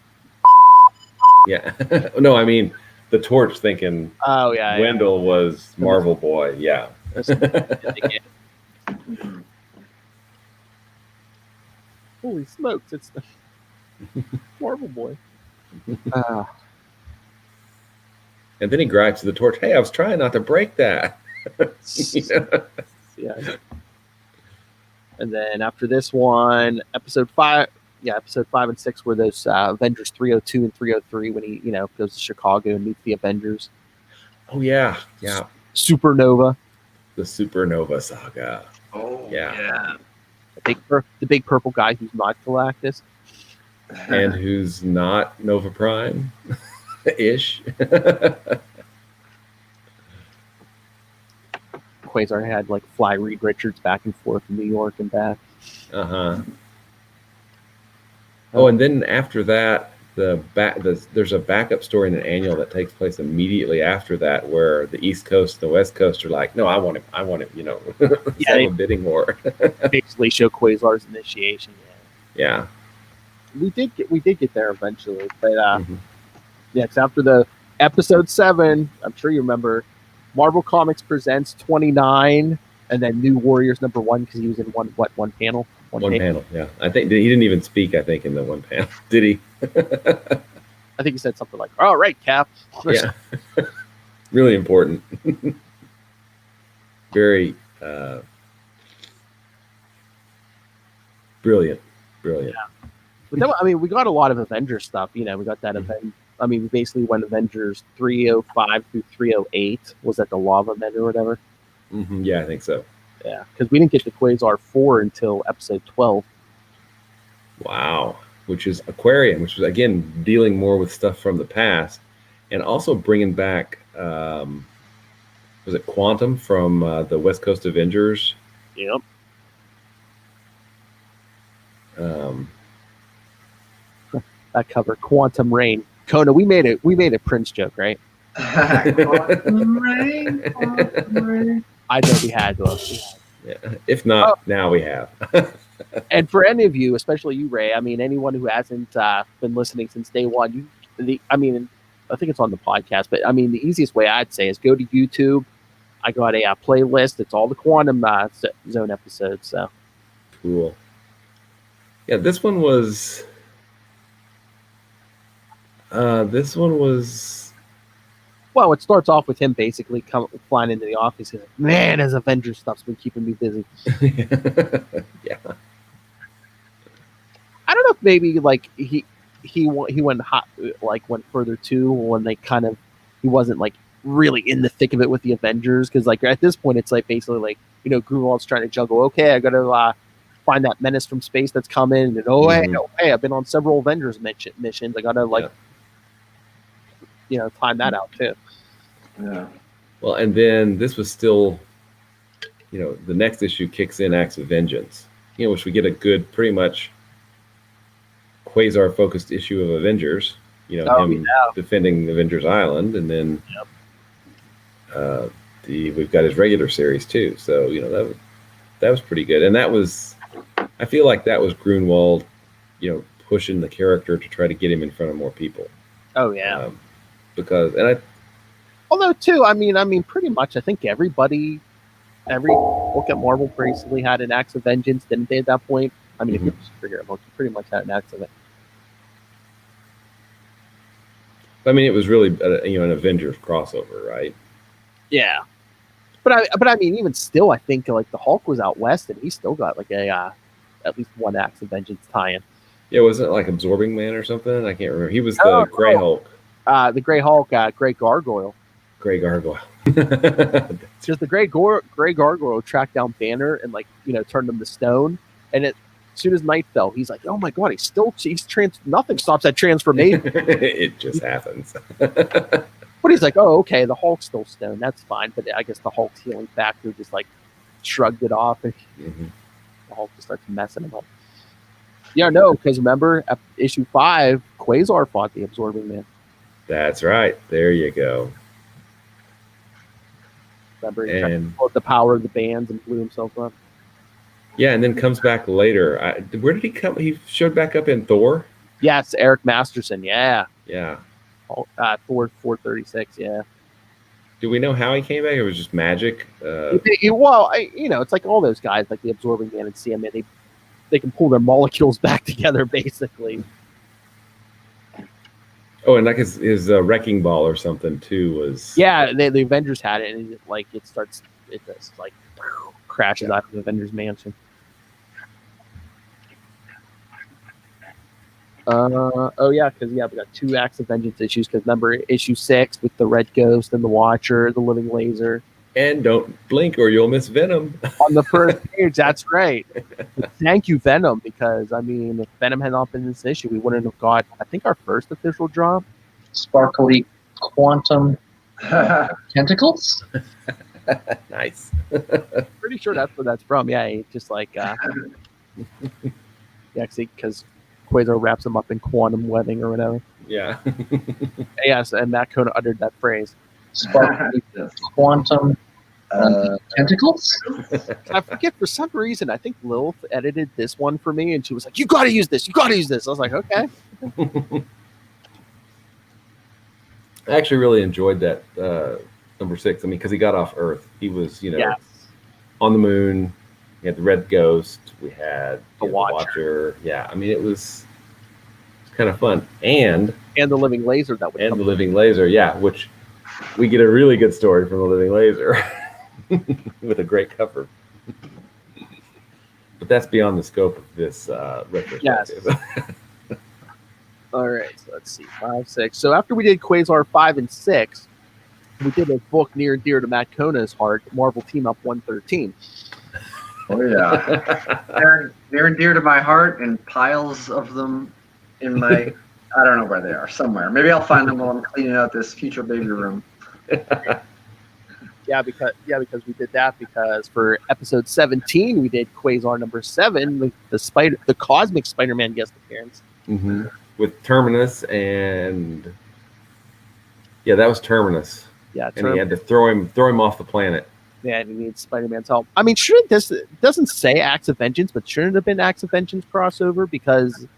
[SPEAKER 3] Yeah. No, I mean the torch thinking.
[SPEAKER 6] Oh yeah.
[SPEAKER 3] Wendell was Marvel Boy. Yeah.
[SPEAKER 6] Holy smokes! It's the Marvel Boy.
[SPEAKER 3] And then he gripes to the torch. Hey, I was trying not to break that.
[SPEAKER 6] Yeah. And then after this one, episode 5 and 6 were those Avengers 302 and 303 when he, goes to Chicago and meets the Avengers.
[SPEAKER 3] Oh yeah, yeah.
[SPEAKER 6] Supernova.
[SPEAKER 3] The Supernova saga.
[SPEAKER 5] Oh
[SPEAKER 3] yeah.
[SPEAKER 6] The big purple guy who's not Galactus.
[SPEAKER 3] And who's not Nova Prime ish.
[SPEAKER 6] Quasar had fly Reed Richards back and forth from New York and back.
[SPEAKER 3] Uh-huh. Oh, and then after that, there's a backup story in an annual that takes place immediately after that, where the East Coast and the West Coast are like, no, I want him, let's have a bidding war.
[SPEAKER 6] Basically show Quasar's initiation.
[SPEAKER 3] Yeah.
[SPEAKER 6] We did get there eventually, but yeah, it's after the episode 7. I'm sure you remember. Marvel Comics presents 29, and then New Warriors #1 because he was in one panel.
[SPEAKER 3] One panel, yeah. I think he didn't even speak. I think in the one panel, did he?
[SPEAKER 6] I think he said something like, "All right, Cap."
[SPEAKER 3] Yeah, really important. Very brilliant.
[SPEAKER 6] Yeah. But then, I mean, we got a lot of Avengers stuff. We got that event. I mean, we basically went Avengers 305 through 308. Was that the Lava event or whatever?
[SPEAKER 3] Mm-hmm. Yeah, I think so.
[SPEAKER 6] Yeah, because we didn't get to Quasar 4 until episode 12.
[SPEAKER 3] Wow. Which is Aquarium, which was, again, dealing more with stuff from the past and also bringing back, was it Quantum from the West Coast Avengers?
[SPEAKER 6] Yep. That cover, Quantum Rain. Kona, we made a Prince joke, right?
[SPEAKER 5] Quantum Rain.
[SPEAKER 6] I know we had to.
[SPEAKER 3] Yeah. If not, now we have.
[SPEAKER 6] And for any of you, especially you, Ray, I mean, anyone who hasn't been listening since day one, I think it's on the podcast, but I mean, the easiest way I'd say is go to YouTube. I got a playlist. It's all the Quantum Zone episodes. So
[SPEAKER 3] cool. Yeah, this one was.
[SPEAKER 6] Well, it starts off with him basically flying into the office. He's like, "Man, his Avengers stuff's been keeping me busy."
[SPEAKER 3] Yeah.
[SPEAKER 6] I don't know if maybe like he went hot, like went further too when he wasn't like really in the thick of it with the Avengers, because like at this point it's like basically like Grunwald's trying to juggle. Okay, I got to find that menace from space that's coming, and hey, I've been on several Avengers missions. I got to time that out too.
[SPEAKER 5] Yeah.
[SPEAKER 3] Well, and then this was still, the next issue kicks in Acts of Vengeance, which we get a good, pretty much Quasar-focused issue of Avengers. Him defending Avengers Island, and then we've got his regular series too. So that was pretty good, and I feel like that was Grunwald, pushing the character to try to get him in front of more people.
[SPEAKER 6] Oh yeah.
[SPEAKER 3] Although
[SPEAKER 6] too, I mean, pretty much, I think every book at Marvel basically had an Acts of Vengeance, didn't they? At that point, I mean, if you're a superhero book, you pretty much had an Acts of it.
[SPEAKER 3] I mean, it was really an Avengers crossover, right?
[SPEAKER 6] Yeah, but I mean, even still, I think like the Hulk was out west, and he still got like a at least one Acts of Vengeance tie-in.
[SPEAKER 3] Yeah, wasn't it like Absorbing Man or something? I can't remember. He was the Gray Hulk.
[SPEAKER 6] The Gray Hulk, Gray Gargoyle.
[SPEAKER 3] Gray Gargoyle.
[SPEAKER 6] Just the Gray Gargoyle tracked down Banner and turned him to stone. And as soon as night fell, he's like, "Oh my god, nothing stops that transformation."
[SPEAKER 3] It just happens.
[SPEAKER 6] But he's like, "Oh, okay, the Hulk's still stone. That's fine." But I guess the Hulk's healing factor just shrugged it off, and the Hulk just starts messing him up. Yeah, no, because remember, issue 5, Quasar fought the Absorbing Man.
[SPEAKER 3] That's right. There you go.
[SPEAKER 6] Remember, he tried to pull the power of the bands and blew himself up.
[SPEAKER 3] Yeah, and then comes back later. Where did he come? He showed back up in Thor?
[SPEAKER 6] Yes, Eric Masterson. Yeah.
[SPEAKER 3] Yeah.
[SPEAKER 6] Thor 436. Yeah.
[SPEAKER 3] Do we know how he came back? It was just magic?
[SPEAKER 6] It's like all those guys, like the Absorbing Man and CMA, they can pull their molecules back together, basically.
[SPEAKER 3] Oh, and like his wrecking ball or something too was.
[SPEAKER 6] Yeah, the Avengers had it, and it just crashes out of the Avengers mansion. Because we got 2 Acts of Vengeance issues. Because remember issue 6 with the Red Ghost and the Watcher, the Living Laser.
[SPEAKER 3] And don't blink or you'll miss Venom.
[SPEAKER 6] On the first page, that's right. Thank you, Venom, because, I mean, if Venom had not been in this issue, we wouldn't have got, I think, our first official drop.
[SPEAKER 4] Sparkly quantum tentacles?
[SPEAKER 3] Nice.
[SPEAKER 6] Pretty sure that's where that's from. Yeah, just like, because Quasar wraps him up in quantum webbing or whatever.
[SPEAKER 3] Yeah.
[SPEAKER 6] Yes, and Matt Kona uttered that phrase.
[SPEAKER 4] Sparkly quantum tentacles?
[SPEAKER 6] I forget, for some reason, I think Lilith edited this one for me, and she was like, "You got to use this. You got to use this." I was like, "Okay."
[SPEAKER 3] I actually really enjoyed that number 6. I mean, because he got off Earth. He was,
[SPEAKER 6] Yes.
[SPEAKER 3] on the moon. We had the Red Ghost. We had
[SPEAKER 6] The
[SPEAKER 3] the
[SPEAKER 6] Watcher.
[SPEAKER 3] Watcher. Yeah, I mean, it was kind of fun. And
[SPEAKER 6] And the living laser that would
[SPEAKER 3] the
[SPEAKER 6] come.
[SPEAKER 3] Living Laser, yeah, which we get a really good story from the Living Laser with a great cover. But that's beyond the scope of this retrospective.
[SPEAKER 6] All right, so let's see, 5, 6. So after we did Quasar 5 and 6, we did a book near and dear to Matt Kona's heart, Marvel Team Up 113.
[SPEAKER 5] Oh yeah, near and dear to my heart, and piles of them in my. I don't know where they are. Somewhere. Maybe I'll find them while I'm cleaning out this future baby room.
[SPEAKER 6] Yeah, because we did that because for episode 17 we did Quasar number 7, the Cosmic Spider-Man guest appearance.
[SPEAKER 3] Mm-hmm. With Terminus and that was Terminus.
[SPEAKER 6] Yeah,
[SPEAKER 3] and he had to throw him off the planet.
[SPEAKER 6] Yeah, and he needs Spider-Man's help. I mean, shouldn't this, it doesn't say Acts of Vengeance, but shouldn't it have been Acts of Vengeance crossover, because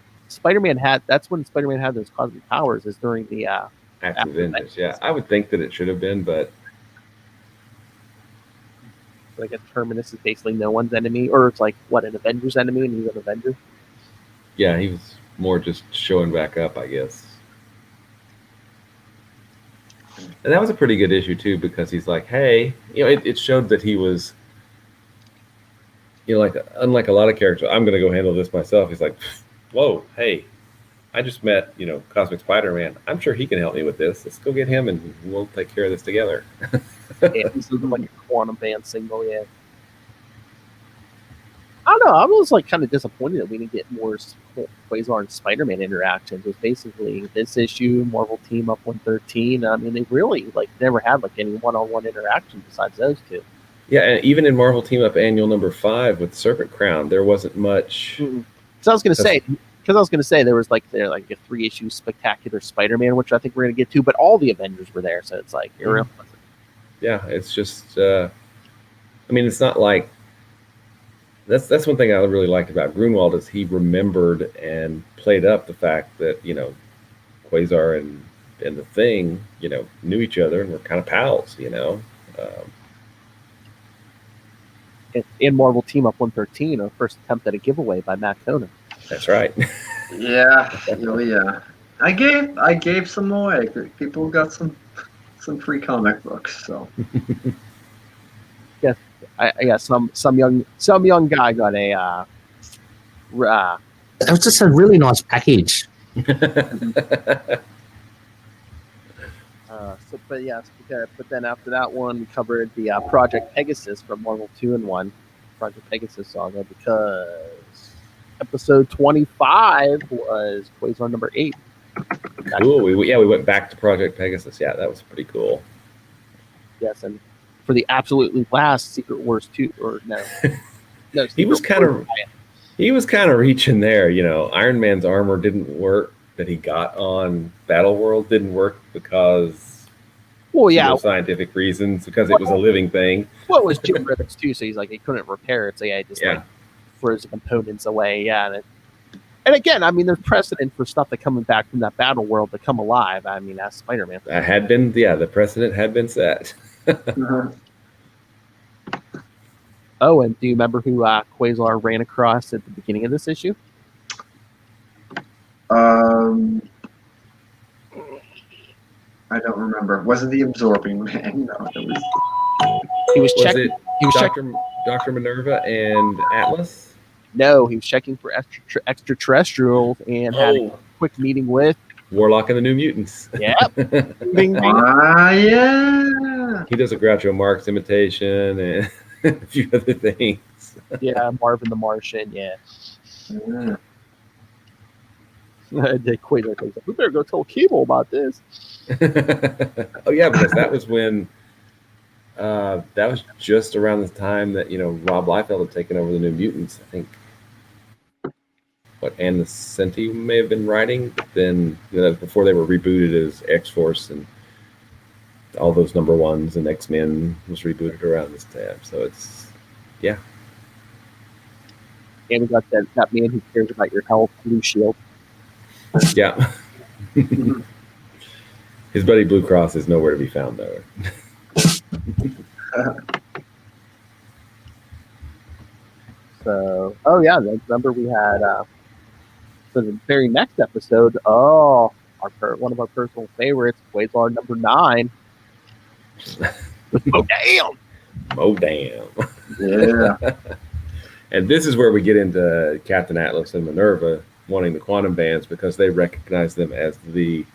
[SPEAKER 6] that's when Spider-Man had those cosmic powers, is during the
[SPEAKER 3] Acts of Vengeance. Yeah, I would think that it should have been, but
[SPEAKER 6] like a Terminus is basically no one's enemy, or it's like what, an Avengers enemy, and he's an Avenger.
[SPEAKER 3] Yeah, he was more just showing back up, I guess. And that was a pretty good issue too, because he's like, hey, it showed that he was, like, unlike a lot of characters, I'm going to go handle this myself. He's like, whoa, hey, I just met, Cosmic Spider-Man. I'm sure he can help me with this. Let's go get him and we'll take care of this together.
[SPEAKER 6] Yeah, this is like a Quantum Band single, yeah. I don't know. I was like kind of disappointed that we didn't get more Quasar and Spider-Man interactions. It was basically this issue, Marvel Team Up 113. I mean, they really never had any one-on-one interaction besides those two.
[SPEAKER 3] Yeah, and even in Marvel Team Up Annual number 5 with Serpent Crown, there wasn't much.
[SPEAKER 6] Because I was going to say there was a 3-issue spectacular Spider-Man, which I think we're going to get to, but all the Avengers were there, so it's like irrelevant.
[SPEAKER 3] Yeah, it's just. I mean, it's not like. That's one thing I really liked about Grunwald, is he remembered and played up the fact that Quasar and the Thing knew each other and were kind of pals.
[SPEAKER 6] In Marvel Team Up 113, our first attempt at a giveaway by Matt Kona.
[SPEAKER 3] That's right.
[SPEAKER 5] Yeah, yeah. I gave some away. People got some free comic books. So.
[SPEAKER 6] Yeah, some young guy got a.
[SPEAKER 7] It was just a really nice package.
[SPEAKER 6] But then after that one, we covered the Project Pegasus from Marvel 2-in-1, Project Pegasus saga, because episode 25 was Quasar number 8.
[SPEAKER 3] Cool. We went back to Project Pegasus. Yeah, that was pretty cool.
[SPEAKER 6] Yes, and for the absolutely last Secret Wars 2, or no,
[SPEAKER 3] he was kind of reaching there. Iron Man's armor didn't work that he got on Battleworld didn't work because scientific reasons, because it was a living thing.
[SPEAKER 6] Well, it was Jim Rivets too, so he's like he couldn't repair it, so he just froze the components away. Yeah, and again, I mean, there's precedent for stuff that coming back from that Battleworld to come alive. I mean, that's Spider-Man.
[SPEAKER 3] That had been the precedent had been set.
[SPEAKER 6] Oh, and do you remember who Quasar ran across at the beginning of this issue?
[SPEAKER 5] I don't remember. Was it the Absorbing Man? No, it was.
[SPEAKER 6] He was checking. He was
[SPEAKER 3] Dr. Minerva and Atlas.
[SPEAKER 6] No, he was checking for extraterrestrials and had a quick meeting with
[SPEAKER 3] Warlock and the New Mutants.
[SPEAKER 6] Yep. Bing, bing.
[SPEAKER 5] Yeah.
[SPEAKER 3] He does a Groucho Marx imitation and a few other things.
[SPEAKER 6] Yeah, Marvin the Martian. Yeah. Quasar goes, we better go tell Cable about this.
[SPEAKER 3] Oh yeah, because that was when that was just around the time that Rob Liefeld had taken over the New Mutants, I think. what Ann Nocenti may have been writing, but then that was before they were rebooted as X-Force and all those number ones, and X-Men was rebooted around this time. So it's, yeah.
[SPEAKER 6] And we got that man who cares about your health, Blue Shield.
[SPEAKER 3] Yeah. His buddy Blue Cross is nowhere to be found, though.
[SPEAKER 6] So, remember we had for the very next episode. Oh, one of our personal favorites, Quasar number 9. Oh damn!
[SPEAKER 3] Oh damn!
[SPEAKER 5] Yeah.
[SPEAKER 3] And this is where we get into Captain Atlas and Minerva wanting the quantum bands because they recognize them as the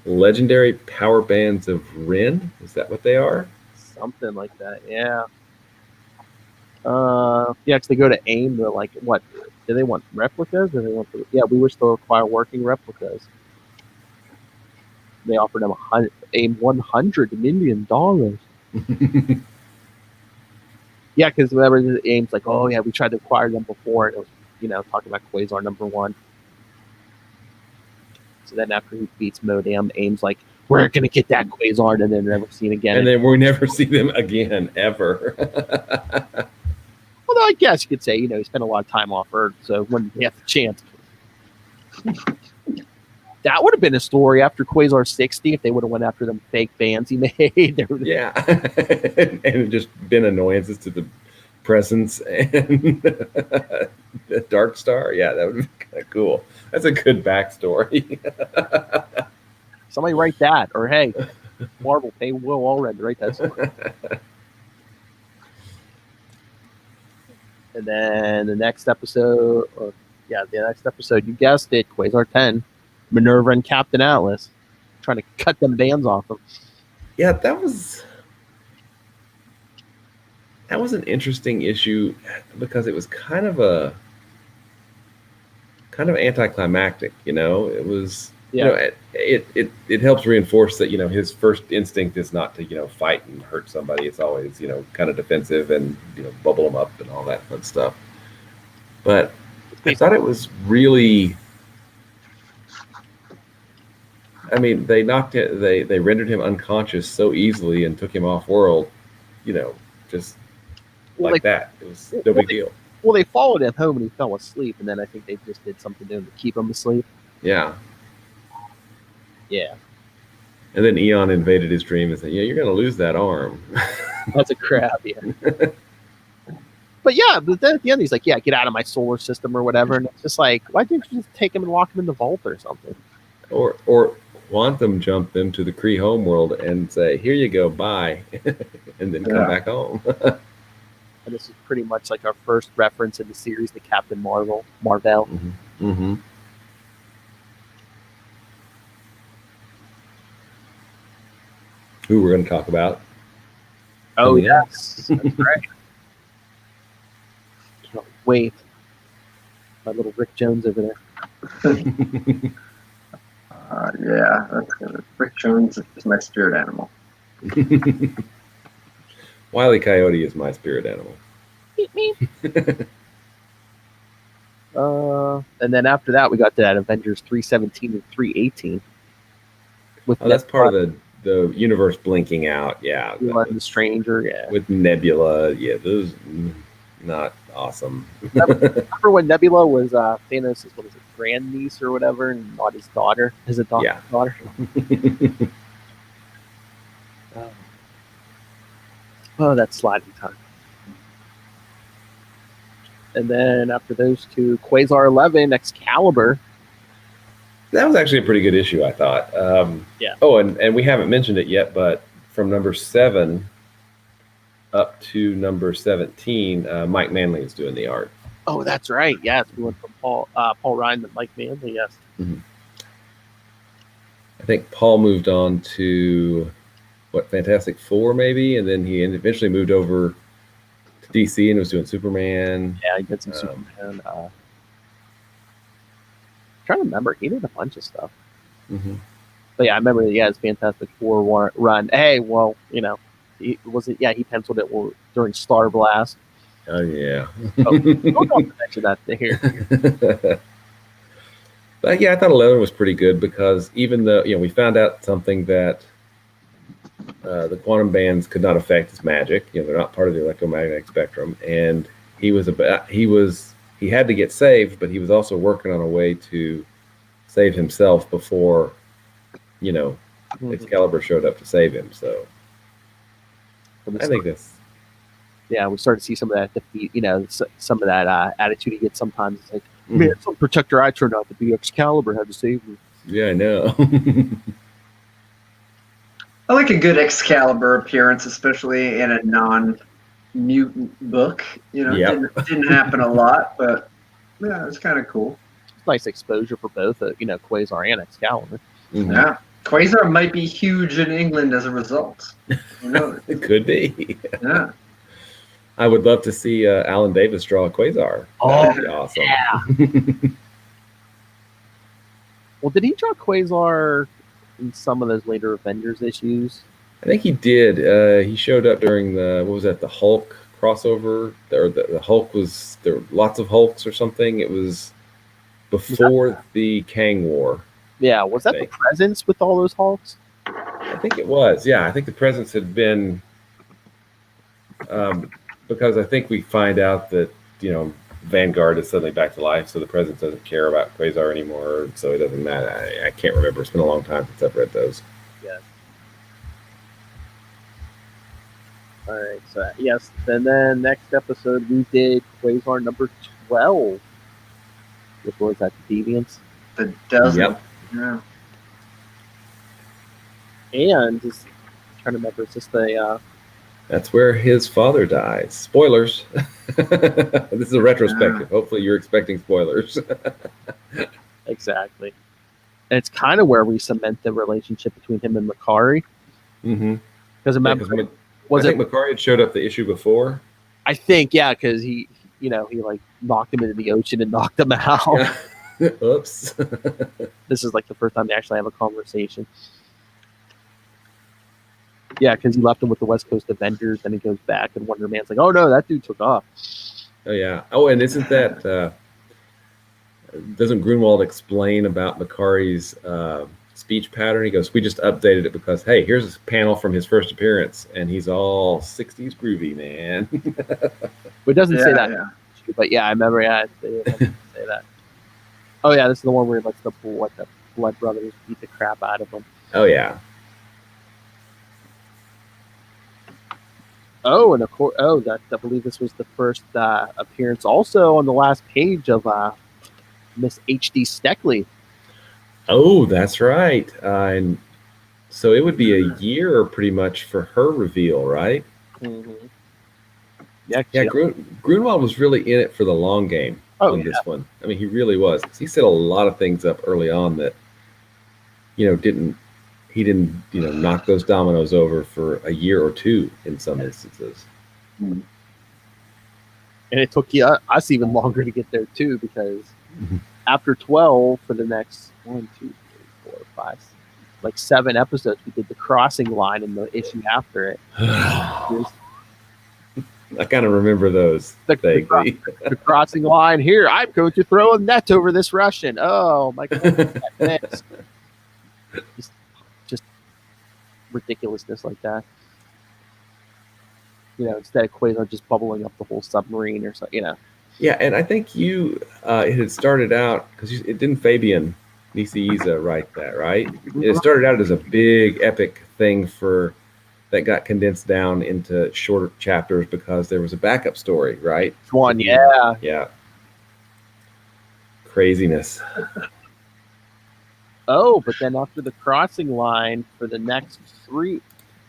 [SPEAKER 3] legendary power bands of Ren. Is that what they are?
[SPEAKER 6] Something like that. Yeah. Because they go to AIM. They're like, what? Do they want replicas? Or they want? We wish to acquire working replicas. They offered them AIM $100 million. Yeah, because whenever the AIM's like, oh yeah, we tried to acquire them before, and it was, talking about Quasar number 1. So then after he beats Modam, AIM's like, we're gonna get that Quasar, and then never seen again.
[SPEAKER 3] And then we never see them again ever.
[SPEAKER 6] Although I guess you could say, he spent a lot of time off Earth, so when he had the chance. That would have been a story after Quasar 60 if they would have went after them fake bands he made.
[SPEAKER 3] Yeah. And just been annoyances to the Presence and the Dark Star. Yeah, that would be kind of cool. That's a good backstory.
[SPEAKER 6] Somebody write that. Or hey, Marvel, pay Will Allred to write that story. And then the next episode, you guessed it, Quasar 10, Minerva and Captain Atlas, trying to cut them bands off them.
[SPEAKER 3] Yeah, that was an interesting issue because it was kind of anticlimactic, It was, it helps reinforce that, his first instinct is not to, fight and hurt somebody. It's always, kind of defensive and, bubble them up and all that fun stuff. But I thought it was really, they knocked it, they rendered him unconscious so easily and took him off world, just like that. It was no big deal.
[SPEAKER 6] Well, they followed him home and he fell asleep, and then I think they just did something to him to keep him asleep.
[SPEAKER 3] Yeah.
[SPEAKER 6] Yeah.
[SPEAKER 3] And then Eon invaded his dream and said, yeah, you're going to lose that arm.
[SPEAKER 6] That's a crap, yeah. But then at the end, he's like, yeah, get out of my solar system or whatever. And it's just like, why didn't you just take him and lock him in the vault or something?
[SPEAKER 3] Or quantum jump them to the Kree homeworld and say, here you go, bye. And then come back home.
[SPEAKER 6] And this is pretty much like our first reference in the series to Captain Marvel. Mm-hmm.
[SPEAKER 3] Mm-hmm. Who we're going to talk about.
[SPEAKER 6] Oh, yes. That's right. Can't wait. My little Rick Jones over there.
[SPEAKER 5] That's good. Rick Jones is my spirit animal.
[SPEAKER 3] Wile E. Coyote is my spirit animal.
[SPEAKER 6] And then after that, we got that Avengers 317 and 318.
[SPEAKER 3] That's part of the universe blinking out. Yeah.
[SPEAKER 6] The Stranger. Yeah.
[SPEAKER 3] With Nebula. Yeah, those not awesome.
[SPEAKER 6] Remember when Nebula was Thanos' grandniece or whatever, and not his daughter? His adopted daughter. Oh, that's sliding time. And then after those two, Quasar 11, Excalibur.
[SPEAKER 3] That was actually a pretty good issue, I thought.
[SPEAKER 6] Yeah.
[SPEAKER 3] Oh, and we haven't mentioned it yet, but from number 7 up to number 17, Mike Manley is doing the art.
[SPEAKER 6] Oh, that's right. Yes, we went from Paul Ryan to Mike Manley. Yes.
[SPEAKER 3] Mm-hmm. I think Paul moved on to Fantastic Four maybe, and then he eventually moved over to DC and was doing Superman.
[SPEAKER 6] Yeah, he did some Superman. Trying to remember, he did a bunch of stuff.
[SPEAKER 3] Mm-hmm.
[SPEAKER 6] But yeah, I remember. Yeah, his Fantastic Four run. Hey, well, he penciled it during Star Blast.
[SPEAKER 3] Oh yeah.
[SPEAKER 6] Don't have to mention that here.
[SPEAKER 3] But yeah, I thought 11 was pretty good because even though we found out something that the quantum bands could not affect his magic. They're not part of the electromagnetic spectrum, and he had to get saved, but he was also working on a way to save himself before Excalibur showed up to save him. So I think that's.
[SPEAKER 6] Yeah, we started to see some of that defeat. Some of that attitude he gets sometimes. It's like, man, some protector I turned out to be Excalibur had to save me.
[SPEAKER 3] Yeah, I know.
[SPEAKER 5] I like a good Excalibur appearance, especially in a non-mutant book. It didn't happen a lot, but yeah, it's kind of cool.
[SPEAKER 6] It's nice exposure for both, Quasar and Excalibur.
[SPEAKER 3] Mm-hmm.
[SPEAKER 5] Yeah, Quasar might be huge in England as a result.
[SPEAKER 3] It could be.
[SPEAKER 5] Yeah.
[SPEAKER 3] I would love to see Alan Davis draw a Quasar. That would be awesome.
[SPEAKER 6] Yeah. Well, did he draw Quasar in some of those later Avengers issues?
[SPEAKER 3] I think he did. He showed up during the Hulk crossover, or the Hulk was there were lots of Hulks or something. It was before the Kang War.
[SPEAKER 6] Yeah, was that the Presence with all those Hulks?
[SPEAKER 3] I think it was. Yeah, I think the Presence had been because I think we find out that Vanguard is suddenly back to life, so the Presence doesn't care about Quasar anymore, so it doesn't matter. I can't remember. It's been a long time since I've read those.
[SPEAKER 6] Yeah. All right. So yes, and then next episode we did Quasar number 12, which was that Deviants.
[SPEAKER 5] The dozen.
[SPEAKER 3] Yep.
[SPEAKER 5] Yeah.
[SPEAKER 6] And just trying to remember, it's just
[SPEAKER 3] That's where his father dies. Spoilers. This is a retrospective. Hopefully you're expecting spoilers.
[SPEAKER 6] Exactly. And it's kind of where we cement the relationship between him and Makari.
[SPEAKER 3] Mm-hmm.
[SPEAKER 6] Because remember,
[SPEAKER 3] I think Makari had showed up the issue before.
[SPEAKER 6] I think, yeah, because he like knocked him into the ocean and knocked him out.
[SPEAKER 3] Oops.
[SPEAKER 6] This is like the first time they actually have a conversation. Yeah, because he left him with the West Coast Avengers, then he goes back, and Wonder Man's like, "Oh no, that dude took off."
[SPEAKER 3] Oh yeah. Oh, and isn't that doesn't Grunwald explain about Makari's speech pattern? He goes, "We just updated it because hey, here's a panel from his first appearance, and he's all '60s groovy, man."
[SPEAKER 6] But it doesn't say that. Yeah. But yeah, I remember. Yeah, it doesn't say that. Oh yeah, this is the one where he lets the Blood Brothers beat the crap out of him.
[SPEAKER 3] Oh yeah.
[SPEAKER 6] Oh, and of course, I believe this was the first appearance also on the last page of Miss H.D. Steckley.
[SPEAKER 3] Oh, that's right. And so it would be a year pretty much for her reveal, right?
[SPEAKER 6] Mm-hmm.
[SPEAKER 3] Yeah. Grunwald was really in it for the long game on this one. I mean, he really was. He set a lot of things up early on that, he didn't knock those dominoes over for a year or two in some instances.
[SPEAKER 6] And it took us even longer to get there too, because after 12 for the next 1, 2, 3, 4, 5, like 7 episodes, we did the crossing line in the issue after it.
[SPEAKER 3] I kind of remember those.
[SPEAKER 6] The crossing line here. I'm going to throw a net over this Russian. Oh my God. Just ridiculousness like that. Instead of Quasar just bubbling up the whole submarine or something,
[SPEAKER 3] Yeah, and I think it had started out, because it didn't Fabian Nicieza write that, right? It started out as a big epic thing that got condensed down into shorter chapters because there was a backup story, right?
[SPEAKER 6] One, yeah.
[SPEAKER 3] Yeah. Craziness.
[SPEAKER 6] Oh, but then after the crossing line for the next 3,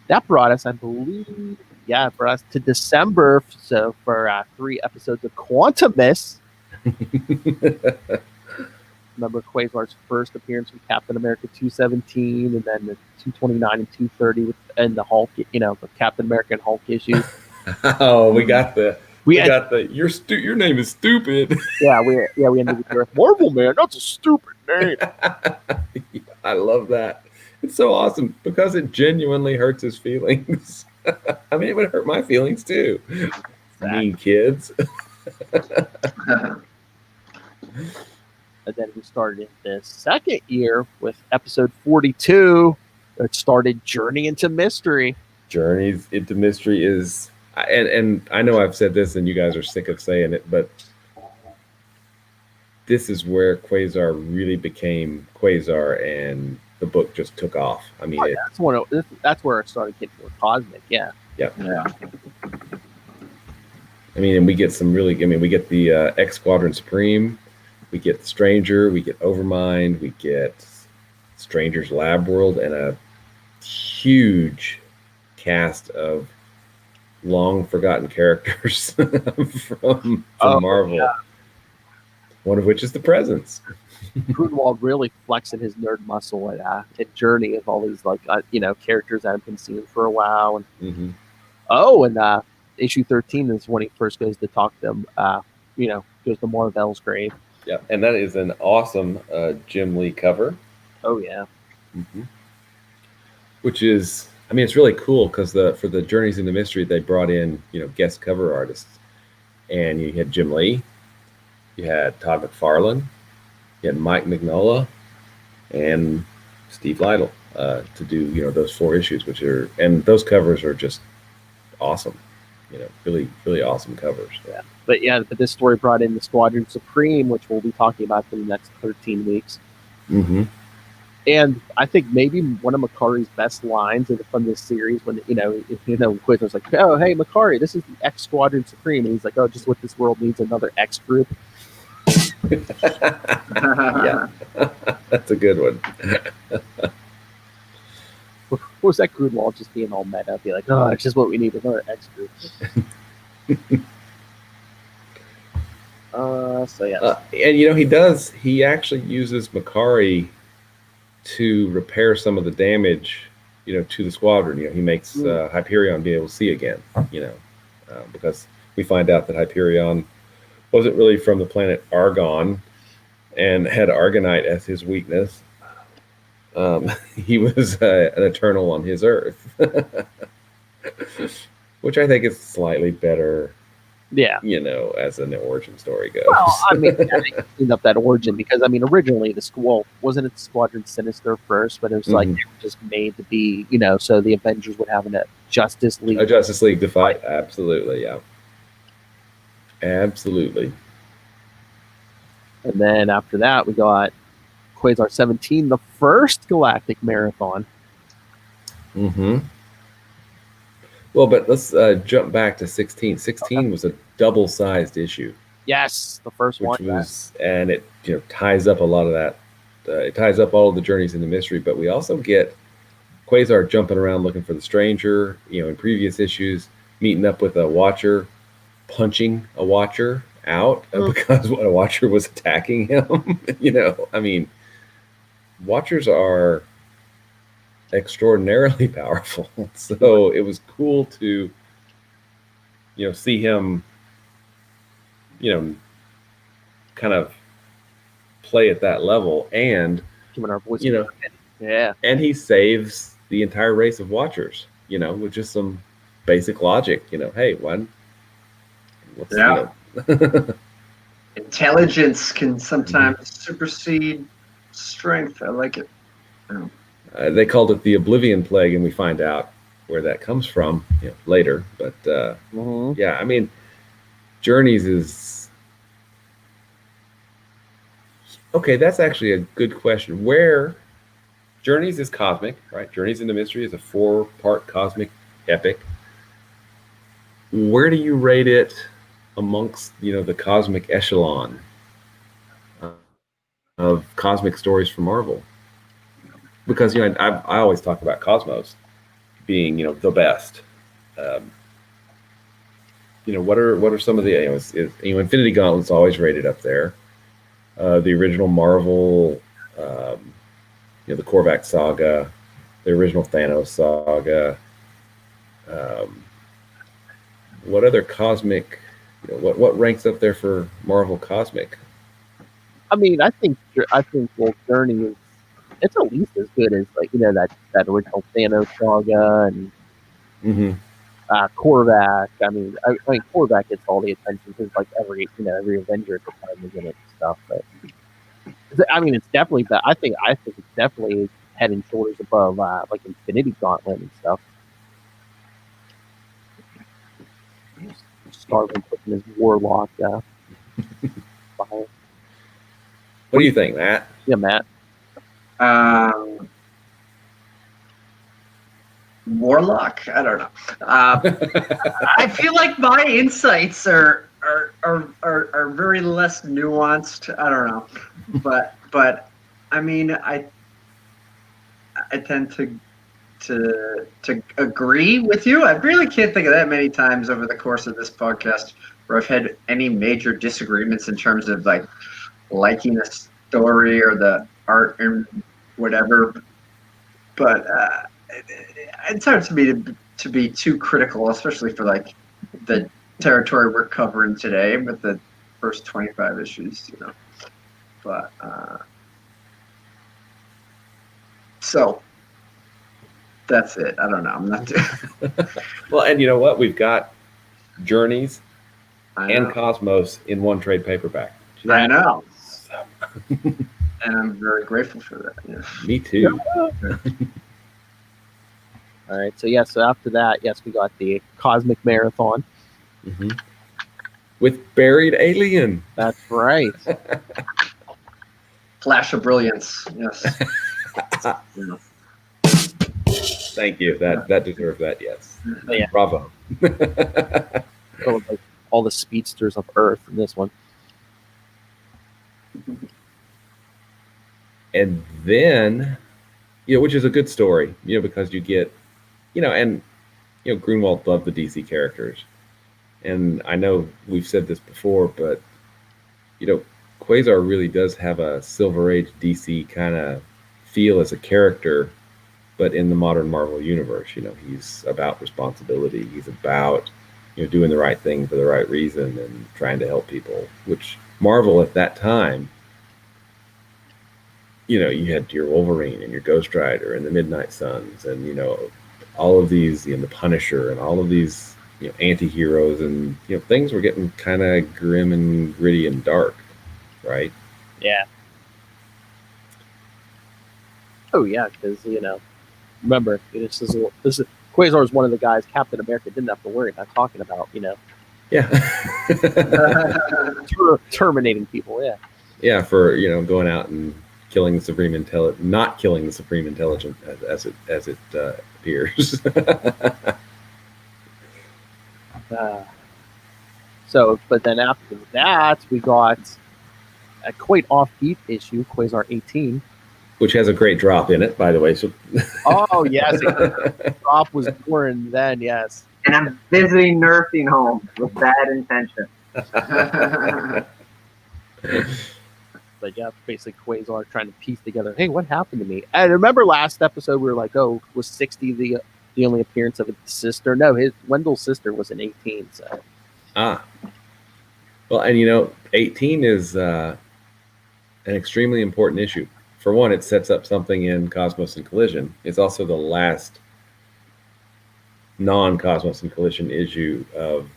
[SPEAKER 6] that brought us, I believe, it brought us to December. So for 3 episodes of Quantumus. Remember Quasar's first appearance with Captain America 217, and then the 229 and 230 and the Hulk, the Captain America and Hulk issues.
[SPEAKER 3] Oh, we got the your name is stupid.
[SPEAKER 6] Yeah, we ended with your Marvel Man. That's a stupid name.
[SPEAKER 3] I love that. It's so awesome because it genuinely hurts his feelings. I mean, it would hurt my feelings too. mean kids.
[SPEAKER 6] And then we started the second year with episode 42. It started Journey into Mystery.
[SPEAKER 3] Journeys into Mystery is, and I know I've said this and you guys are sick of saying it, but this is where Quasar really became Quasar and the book just took off. I mean,
[SPEAKER 6] that's where it started getting more cosmic. Yeah.
[SPEAKER 3] Yeah.
[SPEAKER 5] Yeah.
[SPEAKER 3] I mean, and we get we get the X Squadron Supreme, we get the Stranger, we get Overmind, we get Stranger's Lab World, and a huge cast of long forgotten characters from Marvel. Yeah. One of which is the Presence.
[SPEAKER 6] Grunwald really flexing his nerd muscle at Journey of all these characters that have been seen for a while. And and issue 13 is when he first goes to talk to them. Goes to Marvel's grave.
[SPEAKER 3] Yeah, and that is an awesome Jim Lee cover.
[SPEAKER 6] Oh yeah.
[SPEAKER 3] Which is, I mean, it's really cool because for the Journeys into Mystery, they brought in guest cover artists, and you had Jim Lee, you had Todd McFarlane, you had Mike Mignola, and Steve Lytle to do those 4 issues, and those covers are just awesome. Really, really awesome covers.
[SPEAKER 6] Yeah. But this story brought in the Squadron Supreme, which we'll be talking about for the next 13 weeks.
[SPEAKER 3] Mm-hmm.
[SPEAKER 6] And I think maybe one of Makari's best lines from this series, when Quasar's like, "Oh, hey, Makari, this is the X Squadron Supreme," and he's like, "Oh, just what this world needs, another X group."
[SPEAKER 3] Yeah, that's a good one.
[SPEAKER 6] What was that Grunwald just being all meta? Be like, "Oh, it's just what we need, another X group." So yeah,
[SPEAKER 3] and he actually uses Makari to repair some of the damage, to the squadron. He makes Hyperion be able to see again, because we find out that Hyperion wasn't really from the planet Argon and had Argonite as his weakness. He was an Eternal on his Earth, which I think is slightly better.
[SPEAKER 6] Yeah,
[SPEAKER 3] as an origin story goes.
[SPEAKER 6] Well, I mean, they cleaned up that origin because originally wasn't it Squadron Sinister first, but it was like they were just made to be, so the Avengers would have a Justice League.
[SPEAKER 3] A Justice League to fight, absolutely, yeah, absolutely.
[SPEAKER 6] And then after that, we got Quasar 17, the first Galactic Marathon.
[SPEAKER 3] Mm-hmm. Well, but let's jump back to 16. 16 was a double-sized issue.
[SPEAKER 6] Yes, the first one.
[SPEAKER 3] And it ties up a lot of that. It ties up all of the Journeys into Mystery, but we also get Quasar jumping around looking for the Stranger, in previous issues, meeting up with a Watcher, punching a Watcher out because a Watcher was attacking him. I mean, Watchers are extraordinarily powerful, so it was cool to see him kind of play at that level, and
[SPEAKER 6] giving our voice
[SPEAKER 3] and he saves the entire race of Watchers with just some basic logic. Hey,
[SPEAKER 5] intelligence can sometimes supersede strength. I like it.
[SPEAKER 3] They called it the Oblivion Plague, and we find out where that comes from later. But yeah, I mean, Journeys is okay. That's actually a good question. Where Journeys is cosmic, right? Journeys into Mystery is a 4-part cosmic epic. Where do you rate it amongst the cosmic echelon of cosmic stories from Marvel? Because I always talk about Cosmos being the best. What are some of the Infinity Gauntlet's always rated up there. The original Marvel, the Korvac saga, the original Thanos saga. What other cosmic? What ranks up there for Marvel cosmic?
[SPEAKER 6] I mean, I think Journey is. It's at least as good as that original Thanos saga and Korvac. I mean, Korvac gets all the attention because like every Avenger at the time was in it and stuff. But I mean, it's definitely that. I think it's definitely head and shoulders above like Infinity Gauntlet and stuff. Starving putting his Warlock. Behind.
[SPEAKER 3] What do you think, Matt?
[SPEAKER 6] Yeah, Matt.
[SPEAKER 5] Warlock? I don't know. I feel like my insights are very less nuanced. I don't know, but I mean, I tend to agree with you. I really can't think of that many times over the course of this podcast where I've had any major disagreements in terms of like liking a story or the art and whatever. But it's hard to me to be too critical, especially for like the territory we're covering today with the first 25 issues, you know. But so that's it. I don't know. I'm not doing.
[SPEAKER 3] Well, and you know what? We've got Journeys and
[SPEAKER 5] know.
[SPEAKER 3] Cosmos in one trade paperback.
[SPEAKER 5] I know. And I'm very grateful for that. Yeah.
[SPEAKER 3] Me too.
[SPEAKER 6] All right. So after that, yes, we got the Cosmic Marathon.
[SPEAKER 3] Mm-hmm. With Buried Alien.
[SPEAKER 6] That's right.
[SPEAKER 5] Flash of brilliance. Yes. Yeah.
[SPEAKER 3] Thank you. That deserves that. Yes.
[SPEAKER 6] Yeah.
[SPEAKER 3] Bravo.
[SPEAKER 6] All the speedsters of Earth in this one.
[SPEAKER 3] And then, which is a good story, because you get, and Grunwald loved the DC characters, and I know we've said this before, but Quasar really does have a Silver Age DC kind of feel as a character, but in the modern Marvel universe, he's about responsibility. He's about doing the right thing for the right reason and trying to help people, which Marvel at that time, you had your Wolverine and your Ghost Rider and the Midnight Suns and all of these, the Punisher and all of these anti-heroes, and things were getting kind of grim and gritty and dark, right?
[SPEAKER 6] Yeah. Oh yeah, because remember, this is Quasar is one of the guys Captain America didn't have to worry about talking about.
[SPEAKER 3] Yeah.
[SPEAKER 6] Terminating people. Yeah.
[SPEAKER 3] Yeah, for going out and killing the Supreme Intelligence, not killing the Supreme Intelligence as it appears.
[SPEAKER 6] But then after that, we got a quite offbeat issue, Quasar 18,
[SPEAKER 3] which has a great drop in it, by the way. So,
[SPEAKER 6] oh yes, the drop was born then. Yes,
[SPEAKER 8] and I'm visiting nursing homes with bad intention.
[SPEAKER 6] But yeah, basically Quasar trying to piece together, hey, what happened to me? And remember last episode we were like, oh, was 60 the only appearance of his sister? No, Wendell's sister was in 18. So
[SPEAKER 3] well, and 18 is an extremely important issue. For one, it sets up something in Cosmos and Collision. It's also the last non-Cosmos and Collision issue of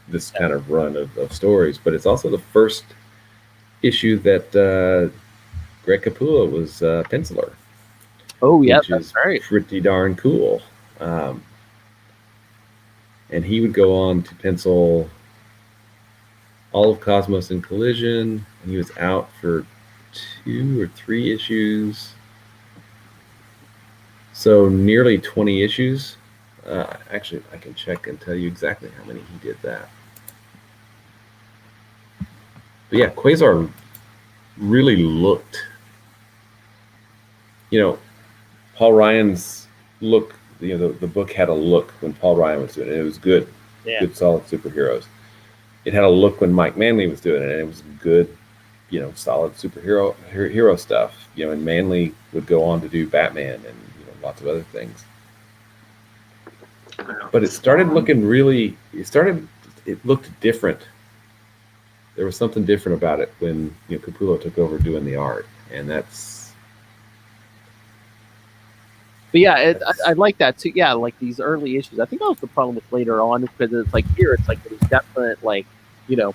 [SPEAKER 3] this kind of run of stories, but it's also the first issue that Greg Capullo was penciler.
[SPEAKER 6] Oh yeah,
[SPEAKER 3] which
[SPEAKER 6] that's
[SPEAKER 3] is
[SPEAKER 6] right.
[SPEAKER 3] Pretty darn cool. And he would go on to pencil all of Cosmos and Collision, and he was out for 2 or 3 issues. So nearly 20 issues. Actually, I can check and tell you exactly how many he did that. But yeah, Quasar really looked, Paul Ryan's look, the book had a look when Paul Ryan was doing it. It was good, good, solid superheroes. It had a look when Mike Manley was doing it, and it was good, solid hero stuff. And Manley would go on to do Batman and lots of other things. But it started looking it looked different. There was something different about it when Capullo took over doing the art, and that's
[SPEAKER 6] But yeah, I like that too. Yeah, like these early issues. I think that was the problem with later on because it's like here, it's like there's definite like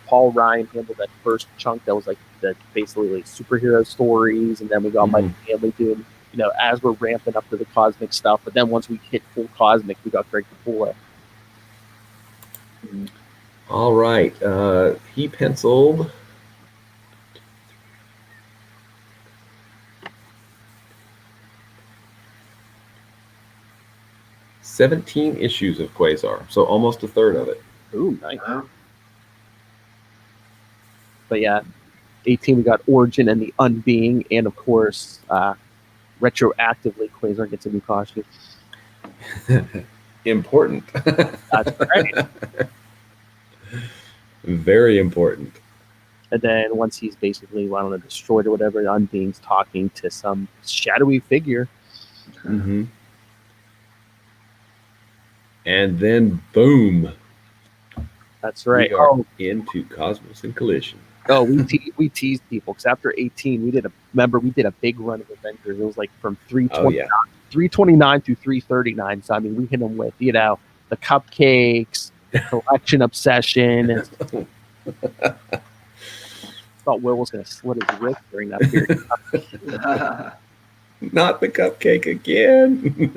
[SPEAKER 6] Paul Ryan handled that first chunk that was like the basically like superhero stories, and then we got Mike Manley doing as we're ramping up to the cosmic stuff. But then once we hit full cosmic, we got Greg Capullo.
[SPEAKER 3] All right, he penciled. 17 issues of Quasar, so almost a third of it.
[SPEAKER 6] Ooh, nice. But yeah, 18 we got Origin and the Unbeing, and of course, retroactively Quasar gets a new costume.
[SPEAKER 3] Important.
[SPEAKER 6] That's right.
[SPEAKER 3] Very important.
[SPEAKER 6] And then once he's basically, destroyed or whatever, the Unbeing's talking to some shadowy figure.
[SPEAKER 3] Mm-hmm. And then, boom.
[SPEAKER 6] That's right.
[SPEAKER 3] We are into Cosmos and Collision.
[SPEAKER 6] Oh, we teased people because after 18, we did a big run of Avengers. It was like from 329 through 339. So I mean, we hit them with the cupcakes, the collection obsession. And thought Will was going to slit his wrist during that period.
[SPEAKER 3] Not the cupcake again.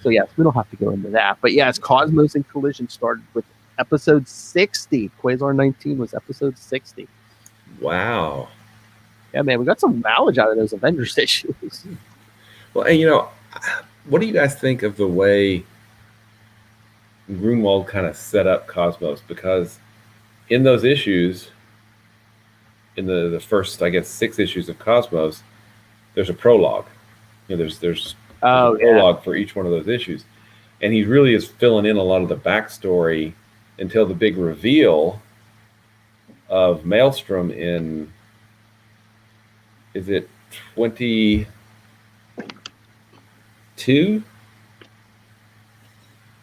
[SPEAKER 6] So yes, we don't have to go into that. But yes, Cosmos and Collision started with episode 60. Quasar 19 was episode 60.
[SPEAKER 3] Wow.
[SPEAKER 6] Yeah, man, we got some mileage out of those Avengers issues.
[SPEAKER 3] Well, and what do you guys think of the way Grunwald kind of set up Cosmos? Because in those issues, in the first, I guess, 6 issues of Cosmos, there's a prologue. There's a prologue for each one of those issues. And he really is filling in a lot of the backstory until the big reveal of Maelstrom in, is it 22?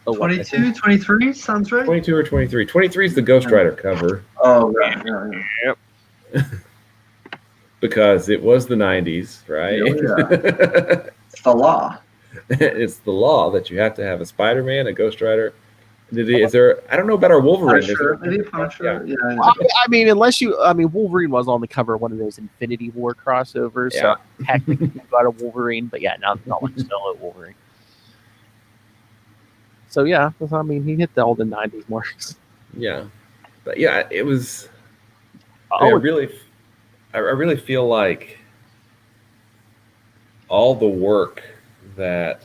[SPEAKER 5] 22, 23, sounds right.
[SPEAKER 3] 22 or 23. 23 is the Ghost Rider cover.
[SPEAKER 5] Oh, right. Yep.
[SPEAKER 3] Because it was the 90s, right?
[SPEAKER 5] Yeah. It's the law.
[SPEAKER 3] It's the law that you have to have a Spider-Man, a Ghost Rider. Is there? I don't know about our Wolverine.
[SPEAKER 5] Maybe Punisher. Yeah.
[SPEAKER 6] I mean, Wolverine was on the cover of one of those Infinity War crossovers.
[SPEAKER 3] Yeah.
[SPEAKER 6] So technically you got a Wolverine, but yeah, not like solo Wolverine. So yeah, he hit all the 90s marks.
[SPEAKER 3] Yeah, but yeah, it was. I really feel like all the work that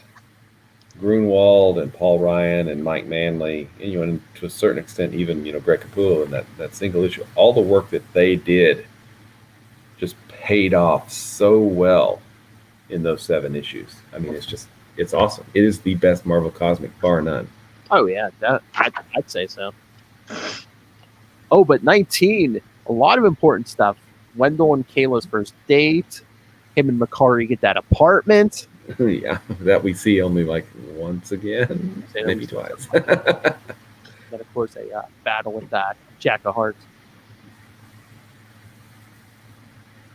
[SPEAKER 3] Grunwald and Paul Ryan and Mike Manley, and to a certain extent even Greg Capullo in that single issue, all the work that they did just paid off so well in those 7 issues. I mean, it's awesome. It is the best Marvel Cosmic, bar none.
[SPEAKER 6] Oh yeah, I'd say so. Oh, but 19, a lot of important stuff. Wendell and Kayla's first date. Him and Makari get that apartment.
[SPEAKER 3] Yeah, that we see only like once again, maybe twice.
[SPEAKER 6] Then of course a battle with that Jack of Hearts.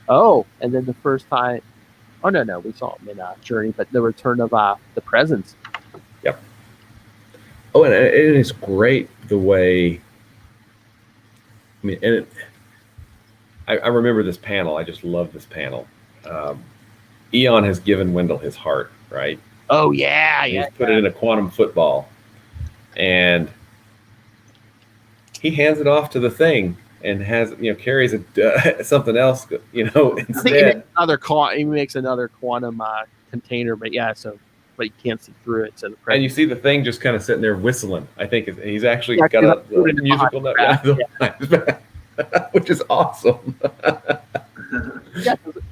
[SPEAKER 6] Oh, and then the first time. Oh no, we saw him in Journey, but the return of the Presence.
[SPEAKER 3] Yep. Oh, and it is great the way. I mean, I remember this panel. I just love this panel. Eon has given Wendell his heart, right?
[SPEAKER 6] Oh yeah,
[SPEAKER 3] He's put it in a quantum football, and he hands it off to the Thing, and has carries something else, instead.
[SPEAKER 6] He makes another quantum container, but you can't see through it. So
[SPEAKER 3] and you see the Thing just kind of sitting there whistling. I think he's actually got a musical note, which is awesome.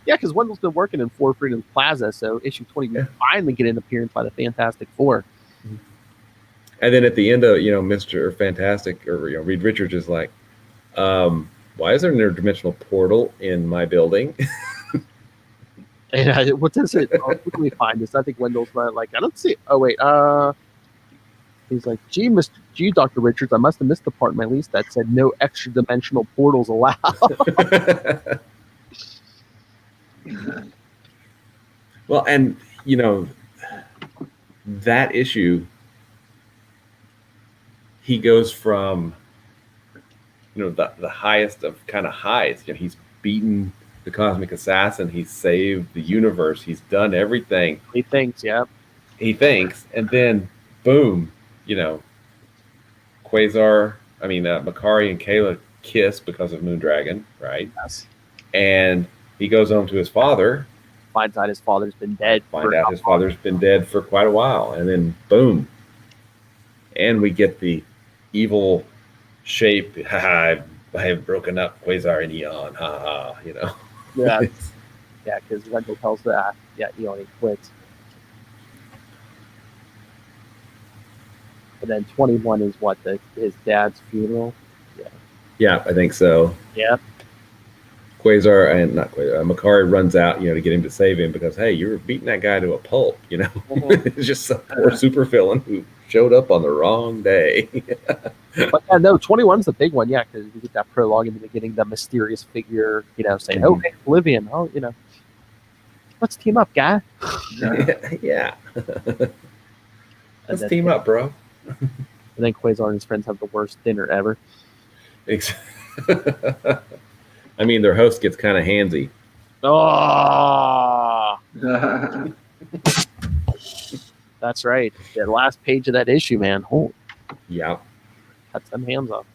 [SPEAKER 6] Because Wendell's been working in 4 Freedoms Plaza, so issue 20 we finally get an appearance by the Fantastic Four.
[SPEAKER 3] And then at the end of Mr. Fantastic or Reed Richards is like, why is there an interdimensional portal in my building?
[SPEAKER 6] And what does it? Let me find this. I think Wendell's like, I don't see it. Oh wait, he's like, gee, Dr. Richards, I must have missed the part in my lease that said no extra dimensional portals allowed.
[SPEAKER 3] Well, and that issue, he goes from the highest of kind of highs. He's beaten the cosmic assassin. He's saved the universe. He's done everything.
[SPEAKER 6] He thinks, yeah.
[SPEAKER 3] He thinks, and then boom, Quasar. Makari and Kayla kiss because of Moondragon, right?
[SPEAKER 6] Yes.
[SPEAKER 3] And he goes home to his father.
[SPEAKER 6] Finds out his father's been dead.
[SPEAKER 3] His father's been dead for quite a while, and then boom, and we get the evil shape. I have broken up Quasar and Eon. Ha ha.
[SPEAKER 6] Yeah. Yeah, because Wendell tells that. Eon, he quits. And then 21 is what, his dad's funeral?
[SPEAKER 3] Yeah, I think so.
[SPEAKER 6] Yeah.
[SPEAKER 3] Makari runs out, to get him to save him because, hey, you were beating that guy to a pulp, It's just some poor super villain who showed up on the wrong day.
[SPEAKER 6] But 21's the big one, because you get that prologue in the beginning, the mysterious figure, saying, oh, hey, Oblivion, let's team up, guy.
[SPEAKER 3] Yeah. Let's team up, bro.
[SPEAKER 6] And then Quasar and his friends have the worst dinner ever.
[SPEAKER 3] Their host gets kind of handsy.
[SPEAKER 6] Oh, that's right. The last page of that issue, man. Oh,
[SPEAKER 3] yeah.
[SPEAKER 6] Cut some hands off.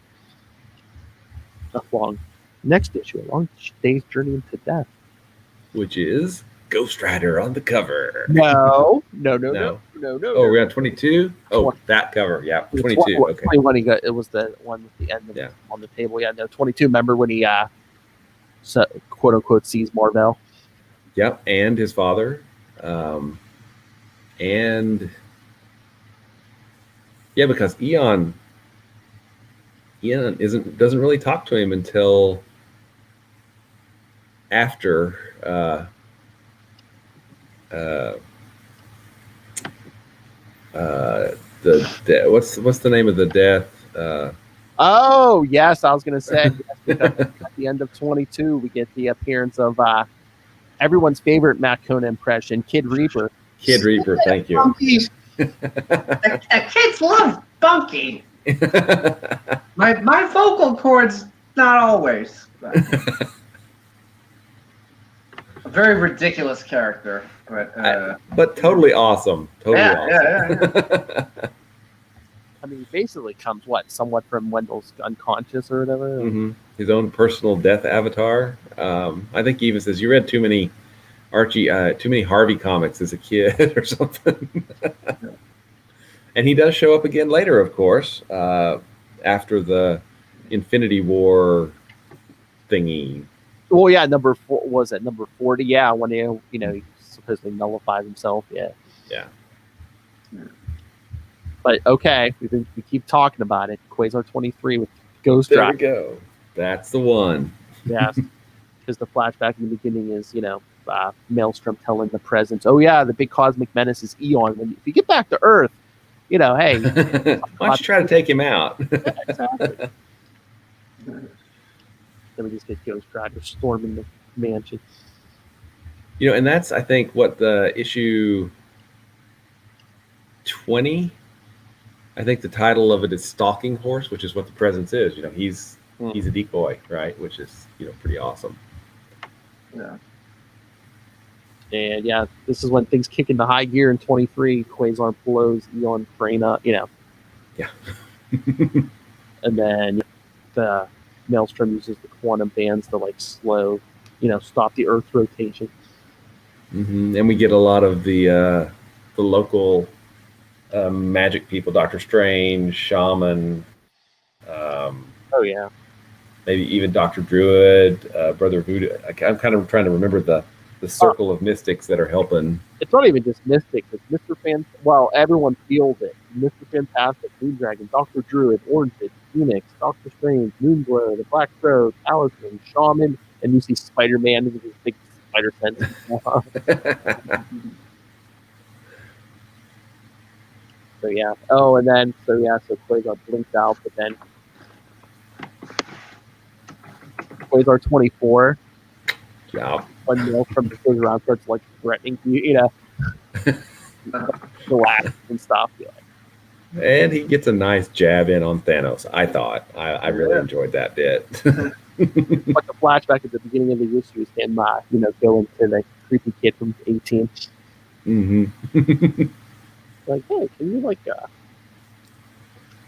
[SPEAKER 6] Not long. Next issue, A Long Day's Journey into Death.
[SPEAKER 3] Which is Ghost Rider on the cover.
[SPEAKER 6] No.
[SPEAKER 3] Oh, we're on 22? Oh, that cover. Yeah, 22. Okay.
[SPEAKER 6] 21, it was the one with the end on the table. Yeah, no, 22. Remember when he, quote unquote, sees Marvel?
[SPEAKER 3] Yep, and his father. And yeah, because Eon doesn't really talk to him until after what's the name of the death?
[SPEAKER 6] Oh yes, I was gonna say at the end of 22 we get the appearance of everyone's favorite Matt Kona impression, Kid Reaper.
[SPEAKER 3] Kid Reaper, thank you.
[SPEAKER 5] Kids love Bunky. My vocal cords, not always. A very ridiculous character,
[SPEAKER 3] but totally awesome.
[SPEAKER 5] Yeah.
[SPEAKER 6] He basically comes somewhat from Wendell's unconscious or whatever.
[SPEAKER 3] Mm-hmm. His own personal death avatar. I think he even says you read too many Harvey comics as a kid or something. And he does show up again later, of course, after the Infinity War thingy.
[SPEAKER 6] Well, yeah, number 40? Yeah, when he supposedly nullifies himself. Yeah. But okay, we keep talking about it. Quasar 23 with Ghost Rider.
[SPEAKER 3] There we go. That's the one.
[SPEAKER 6] Yes, because the flashback in the beginning is Maelstrom telling the presence, oh yeah, the big cosmic menace is Eon. If you get back to Earth, hey,
[SPEAKER 3] why don't you try to take him out?
[SPEAKER 6] Yeah, exactly. Then we just get Ghost Rider storming the mansion.
[SPEAKER 3] And that's, I think, what the issue 20. I think the title of it is Stalking Horse, which is what the presence is. He's a decoy, right? Which is pretty awesome.
[SPEAKER 5] Yeah.
[SPEAKER 6] And yeah, this is when things kick into high gear in 23. Quasar blows Eon Crane up, Yeah. And then the Maelstrom uses the quantum bands to slow, stop the Earth's rotation.
[SPEAKER 3] Mm-hmm. And we get a lot of the local magic people, Doctor Strange, Shaman.
[SPEAKER 6] Oh yeah.
[SPEAKER 3] Maybe even Dr. Druid, Brother Voodoo. I'm kind of trying to remember the circle of mystics that are helping.
[SPEAKER 6] It's not even just mystics. It's Mr. Everyone feels it. Mr. Fantastic, Moondragon, Dr. Druid, Orange, Phoenix, Doctor Strange, Moonglow, the Black Throat, Talisman, Shaman, and you see Spider-Man with his big spider sense. So yeah. Oh, and then so Quasar blinks out, but then Quasar 24.
[SPEAKER 3] Yeah.
[SPEAKER 6] one Maelstrom that goes around starts like threatening you, relax and stuff.
[SPEAKER 3] And he gets a nice jab in on Thanos. I thought I really enjoyed that bit.
[SPEAKER 6] Like a flashback at the beginning of the issue, him, going to the creepy kid from 18.
[SPEAKER 3] Mm-hmm.
[SPEAKER 6] Like, hey, can you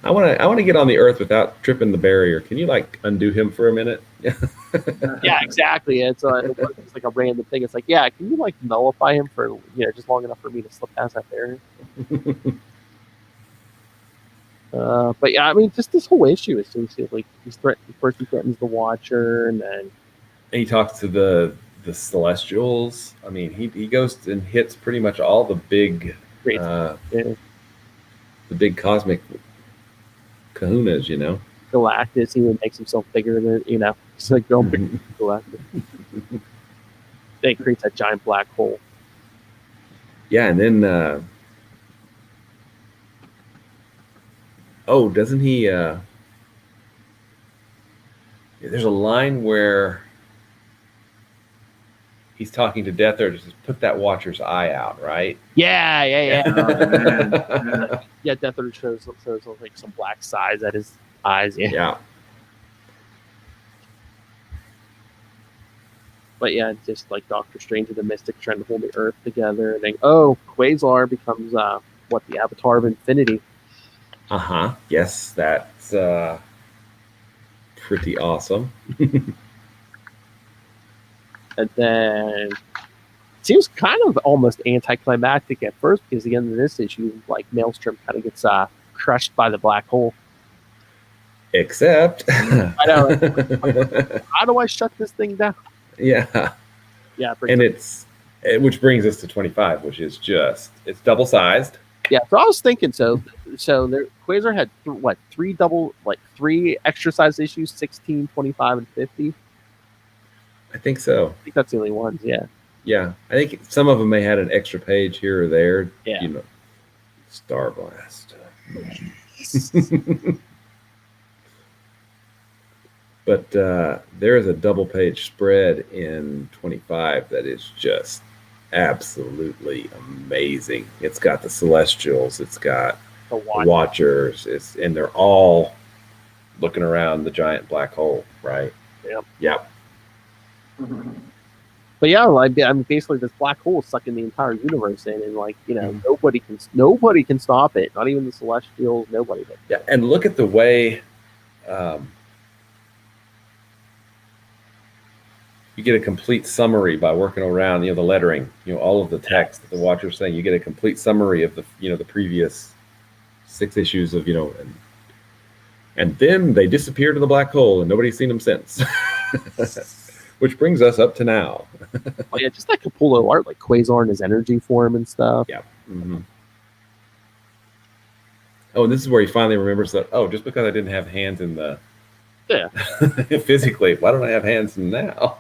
[SPEAKER 3] I want to get on the Earth without tripping the barrier. Can you undo him for a minute?
[SPEAKER 6] Yeah, exactly. It's like a random thing. It's like, yeah, can you nullify him for just long enough for me to slip past that barrier? But yeah, I mean, just this whole issue is seriously he threatens the Watcher, and then
[SPEAKER 3] he talks to the Celestials. I mean, he goes and hits pretty much all the big the big cosmic kahunas,
[SPEAKER 6] Galactus, he even makes himself bigger than he's like going big Galactus. Then he creates that giant black hole.
[SPEAKER 3] Yeah, and then doesn't he there's a line where he's talking to Death Earth, just put that Watcher's eye out, right?
[SPEAKER 6] Yeah.
[SPEAKER 5] Yeah.
[SPEAKER 6] Yeah, Death Earth shows like some black sides at his eyes.
[SPEAKER 3] Yeah.
[SPEAKER 6] But yeah, just like Doctor Strange and the Mystic trying to hold the Earth together, and then Quasar becomes the Avatar of Infinity.
[SPEAKER 3] Yes, that's pretty awesome.
[SPEAKER 6] And then it seems kind of almost anticlimactic at first, because at the end of this issue, Maelstrom kind of gets crushed by the black hole.
[SPEAKER 3] Except,
[SPEAKER 6] I know. How do I shut this thing down?
[SPEAKER 3] Yeah.
[SPEAKER 6] Yeah,
[SPEAKER 3] and which brings us to 25, which is it's double sized.
[SPEAKER 6] Yeah, so I was thinking Quasar had three extra size issues, 16, 25, and 50.
[SPEAKER 3] I think so.
[SPEAKER 6] I think that's the only ones, yeah.
[SPEAKER 3] Yeah, I think some of them may have had an extra page here or there.
[SPEAKER 6] Yeah.
[SPEAKER 3] Star Blast. But there is a double page spread in 25 that is just absolutely amazing. It's got the Celestials, it's got the Watchers, and they're all looking around the giant black hole, right? Yep.
[SPEAKER 6] But yeah, I mean, basically this black hole is sucking the entire universe in, and nobody can stop it. Not even the Celestials. Nobody.
[SPEAKER 3] Yeah, and look at the way you get a complete summary by working around, the lettering, all of the text that the Watcher's saying. You get a complete summary of the previous 6 issues of and then they disappear to the black hole, and nobody's seen them since. Which brings us up to now.
[SPEAKER 6] Oh yeah, just that Capullo art, like Quasar in his energy form and stuff.
[SPEAKER 3] Yeah. Mm-hmm. Oh, and this is where he finally remembers that. Oh, just because I didn't have hands in the physically, why don't I have hands now?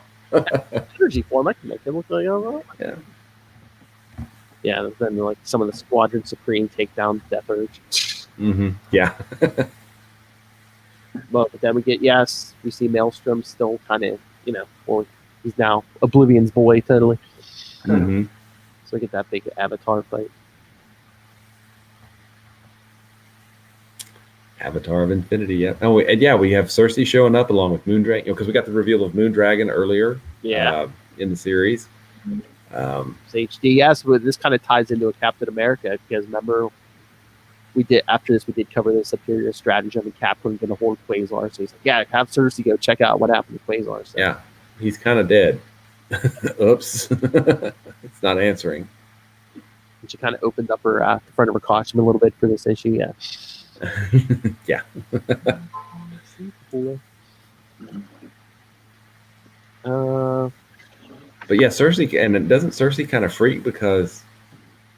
[SPEAKER 6] Energy form, I can make him look like
[SPEAKER 3] Yeah.
[SPEAKER 6] Yeah, then some of the Squadron Supreme take down Death Urge.
[SPEAKER 3] Mm-hmm. Yeah.
[SPEAKER 6] But then we see Maelstrom still kind of, he's now Oblivion's boy, totally.
[SPEAKER 3] Mm-hmm.
[SPEAKER 6] So we get that big Avatar fight.
[SPEAKER 3] Avatar of Infinity, yeah. Oh, we have Cersei showing up along with Moondragon, because we got the reveal of Moondragon earlier.
[SPEAKER 6] Yeah.
[SPEAKER 3] In the series.
[SPEAKER 6] It's HD, yes, but this kind of ties into a Captain America, because remember, we did cover the Superior Stratagem, and Cap couldn't get a hold of Quasar, so he's like, yeah, have Cersei go check out what happened to Quasar. So.
[SPEAKER 3] Yeah, he's kind of dead. Oops. It's not answering.
[SPEAKER 6] And she kind of opened up her the front of her costume a little bit for this issue, yeah.
[SPEAKER 3] Yeah. But yeah, Cersei, and doesn't Cersei kind of freak because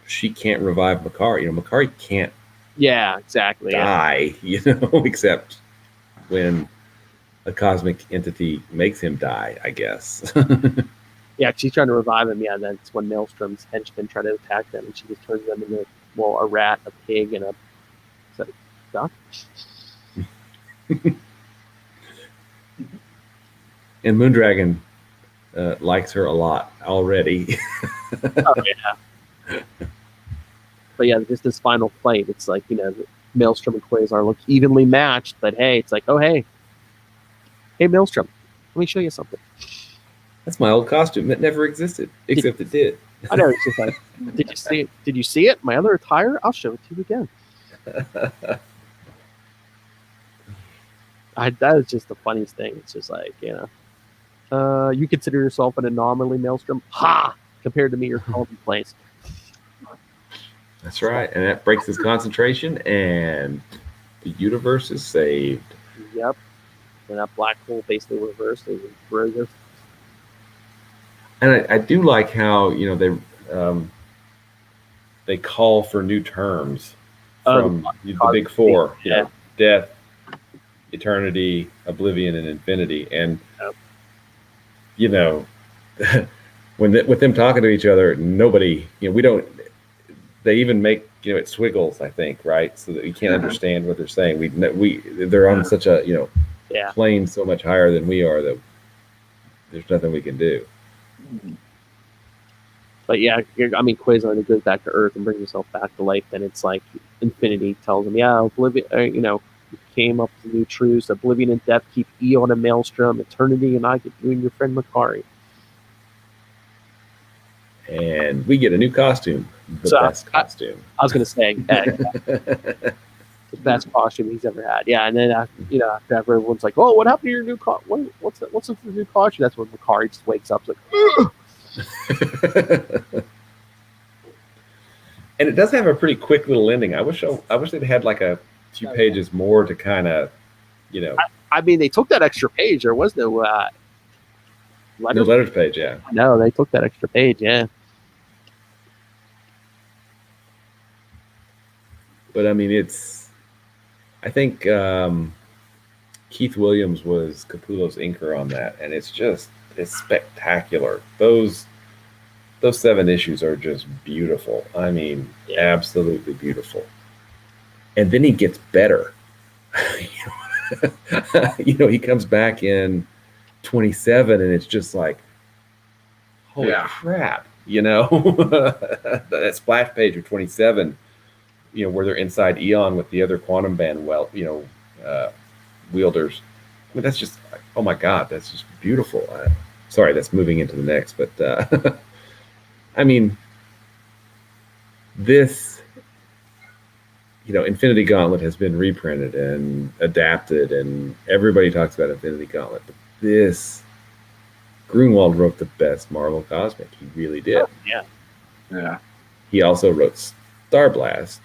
[SPEAKER 3] she can't revive Makari? Makari can't.
[SPEAKER 6] Yeah, exactly.
[SPEAKER 3] Die, except when a cosmic entity makes him die, I guess.
[SPEAKER 6] Yeah, she's trying to revive him. Yeah, that's when Maelstrom's henchmen try to attack them, and she just turns them into a rat, a pig, and a duck.
[SPEAKER 3] And Moondragon likes her a lot already.
[SPEAKER 6] Oh yeah. But yeah, just this final fight, it's like, Maelstrom and Quasar look evenly matched, but hey, it's like, oh hey Maelstrom, let me show you something.
[SPEAKER 3] That's my old costume. It never existed, except it did.
[SPEAKER 6] I know, it's just like, did you see it? Did you see it? My other attire? I'll show it to you again. That is just the funniest thing. It's just like, you consider yourself an anomaly, Maelstrom? Ha! Compared to me, you're commonplace.
[SPEAKER 3] That's right. And that breaks his concentration, and the universe is saved.
[SPEAKER 6] Yep. And that black hole basically reversed. It was brilliant.
[SPEAKER 3] And I do like how, they call for new terms from the big four.
[SPEAKER 6] Yeah.
[SPEAKER 3] Death, eternity, oblivion, and infinity. And, with them talking to each other, nobody, we don't, they even make, it swiggles, I think, right? So that we can't understand what they're saying. They're on such a, plane so much higher than we are that there's nothing we can do.
[SPEAKER 6] But yeah, Quasar goes back to Earth and brings himself back to life. Then it's like Infinity tells him, Oblivion, came up with a new truce. Oblivion and death keep Eon and Maelstrom. Eternity and I get you and your friend Makari.
[SPEAKER 3] And we get a new costume. The best costume.
[SPEAKER 6] I was going to say, the best costume he's ever had. Yeah, and then after everyone's like, "Oh, what happened to your new costume? What's the new costume?" That's when Makari just wakes up like,
[SPEAKER 3] and it does have a pretty quick little ending. I wish it had like a few pages more to kind of,
[SPEAKER 6] they took that extra page. There was no
[SPEAKER 3] letters page. Yeah.
[SPEAKER 6] No, they took that extra page. Yeah.
[SPEAKER 3] But I think Keith Williams was Capullo's inker on that, and it's spectacular. Those 7 issues are just beautiful. Absolutely beautiful. And then he gets better. He comes back in 27, and it's just like, holy crap! That splash page of 27. Where they're inside Eon with the other quantum band wielders. That's just, oh my God, that's just beautiful. Sorry, that's moving into the next, but this, Infinity Gauntlet has been reprinted and adapted, and everybody talks about Infinity Gauntlet, but this, Grunwald wrote the best Marvel Cosmic. He really did.
[SPEAKER 5] Yeah.
[SPEAKER 3] He also wrote Star Blast.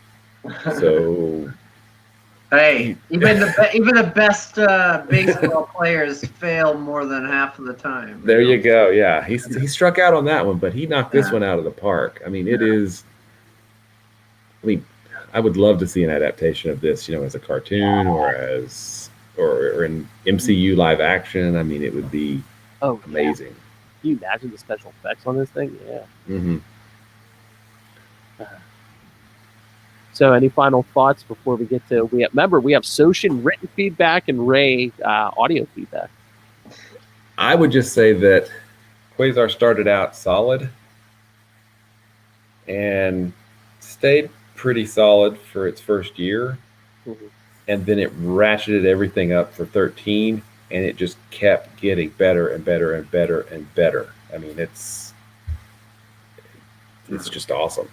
[SPEAKER 3] So,
[SPEAKER 5] hey, even the best baseball players fail more than half of the time.
[SPEAKER 3] There you go. Yeah, he struck out on that one, but he knocked this one out of the park. It is. I would love to see an adaptation of this, as a cartoon or in MCU live action. It would be amazing.
[SPEAKER 6] Yeah. Can you imagine the special effects on this thing? Yeah.
[SPEAKER 3] Mm-hmm.
[SPEAKER 6] So, any final thoughts before we get to? We have Soshin written feedback and Ray audio feedback.
[SPEAKER 3] I would just say that Quasar started out solid and stayed pretty solid for its first year, and then it ratcheted everything up for 13, and it just kept getting better and better and better and better. It's just awesome.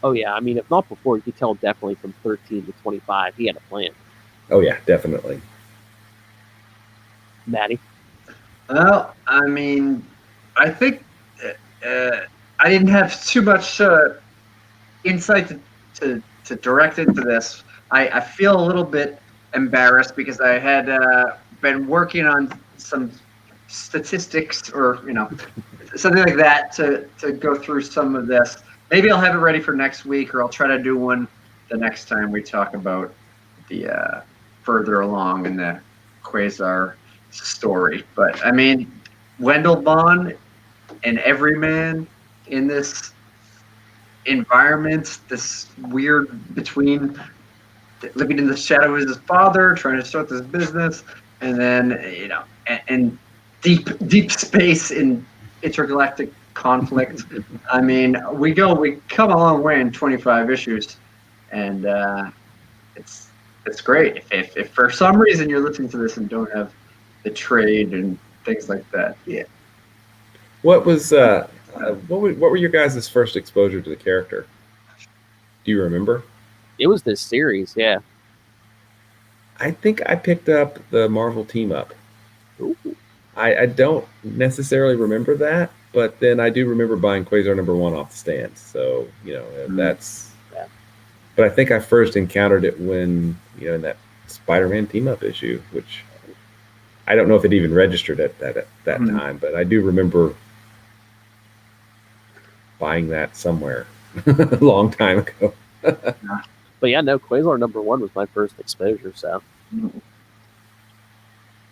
[SPEAKER 6] Oh, yeah. If not before, you could tell definitely from 13 to 25, he had a plan.
[SPEAKER 3] Oh, yeah, definitely.
[SPEAKER 6] Maddie?
[SPEAKER 5] Well, I think I didn't have too much insight to direct into this. I feel a little bit embarrassed because I had been working on some statistics or, something like that to go through some of this. Maybe I'll have it ready for next week, or I'll try to do one the next time we talk about the further along in the Quasar story. But Wendell Bond and Everyman in this environment, this weird between living in the shadow of his father, trying to start this business, and then and deep space in intergalactic conflict. I mean, we come a long way in 25 issues, and it's great. If for some reason you're listening to this and don't have the trade and things like that, yeah.
[SPEAKER 3] What were your guys' first exposure to the character? Do you remember?
[SPEAKER 6] It was this series, yeah.
[SPEAKER 3] I think I picked up the Marvel Team Up.
[SPEAKER 6] Ooh.
[SPEAKER 3] I don't necessarily remember that, but then I do remember buying Quasar #1 off the stands. So, that's...
[SPEAKER 6] Yeah.
[SPEAKER 3] But I think I first encountered it when, in that Spider-Man Team Up issue, which I don't know if it even registered at that time, but I do remember buying that somewhere a long time ago.
[SPEAKER 6] But yeah, no, Quasar #1 was my first exposure, so.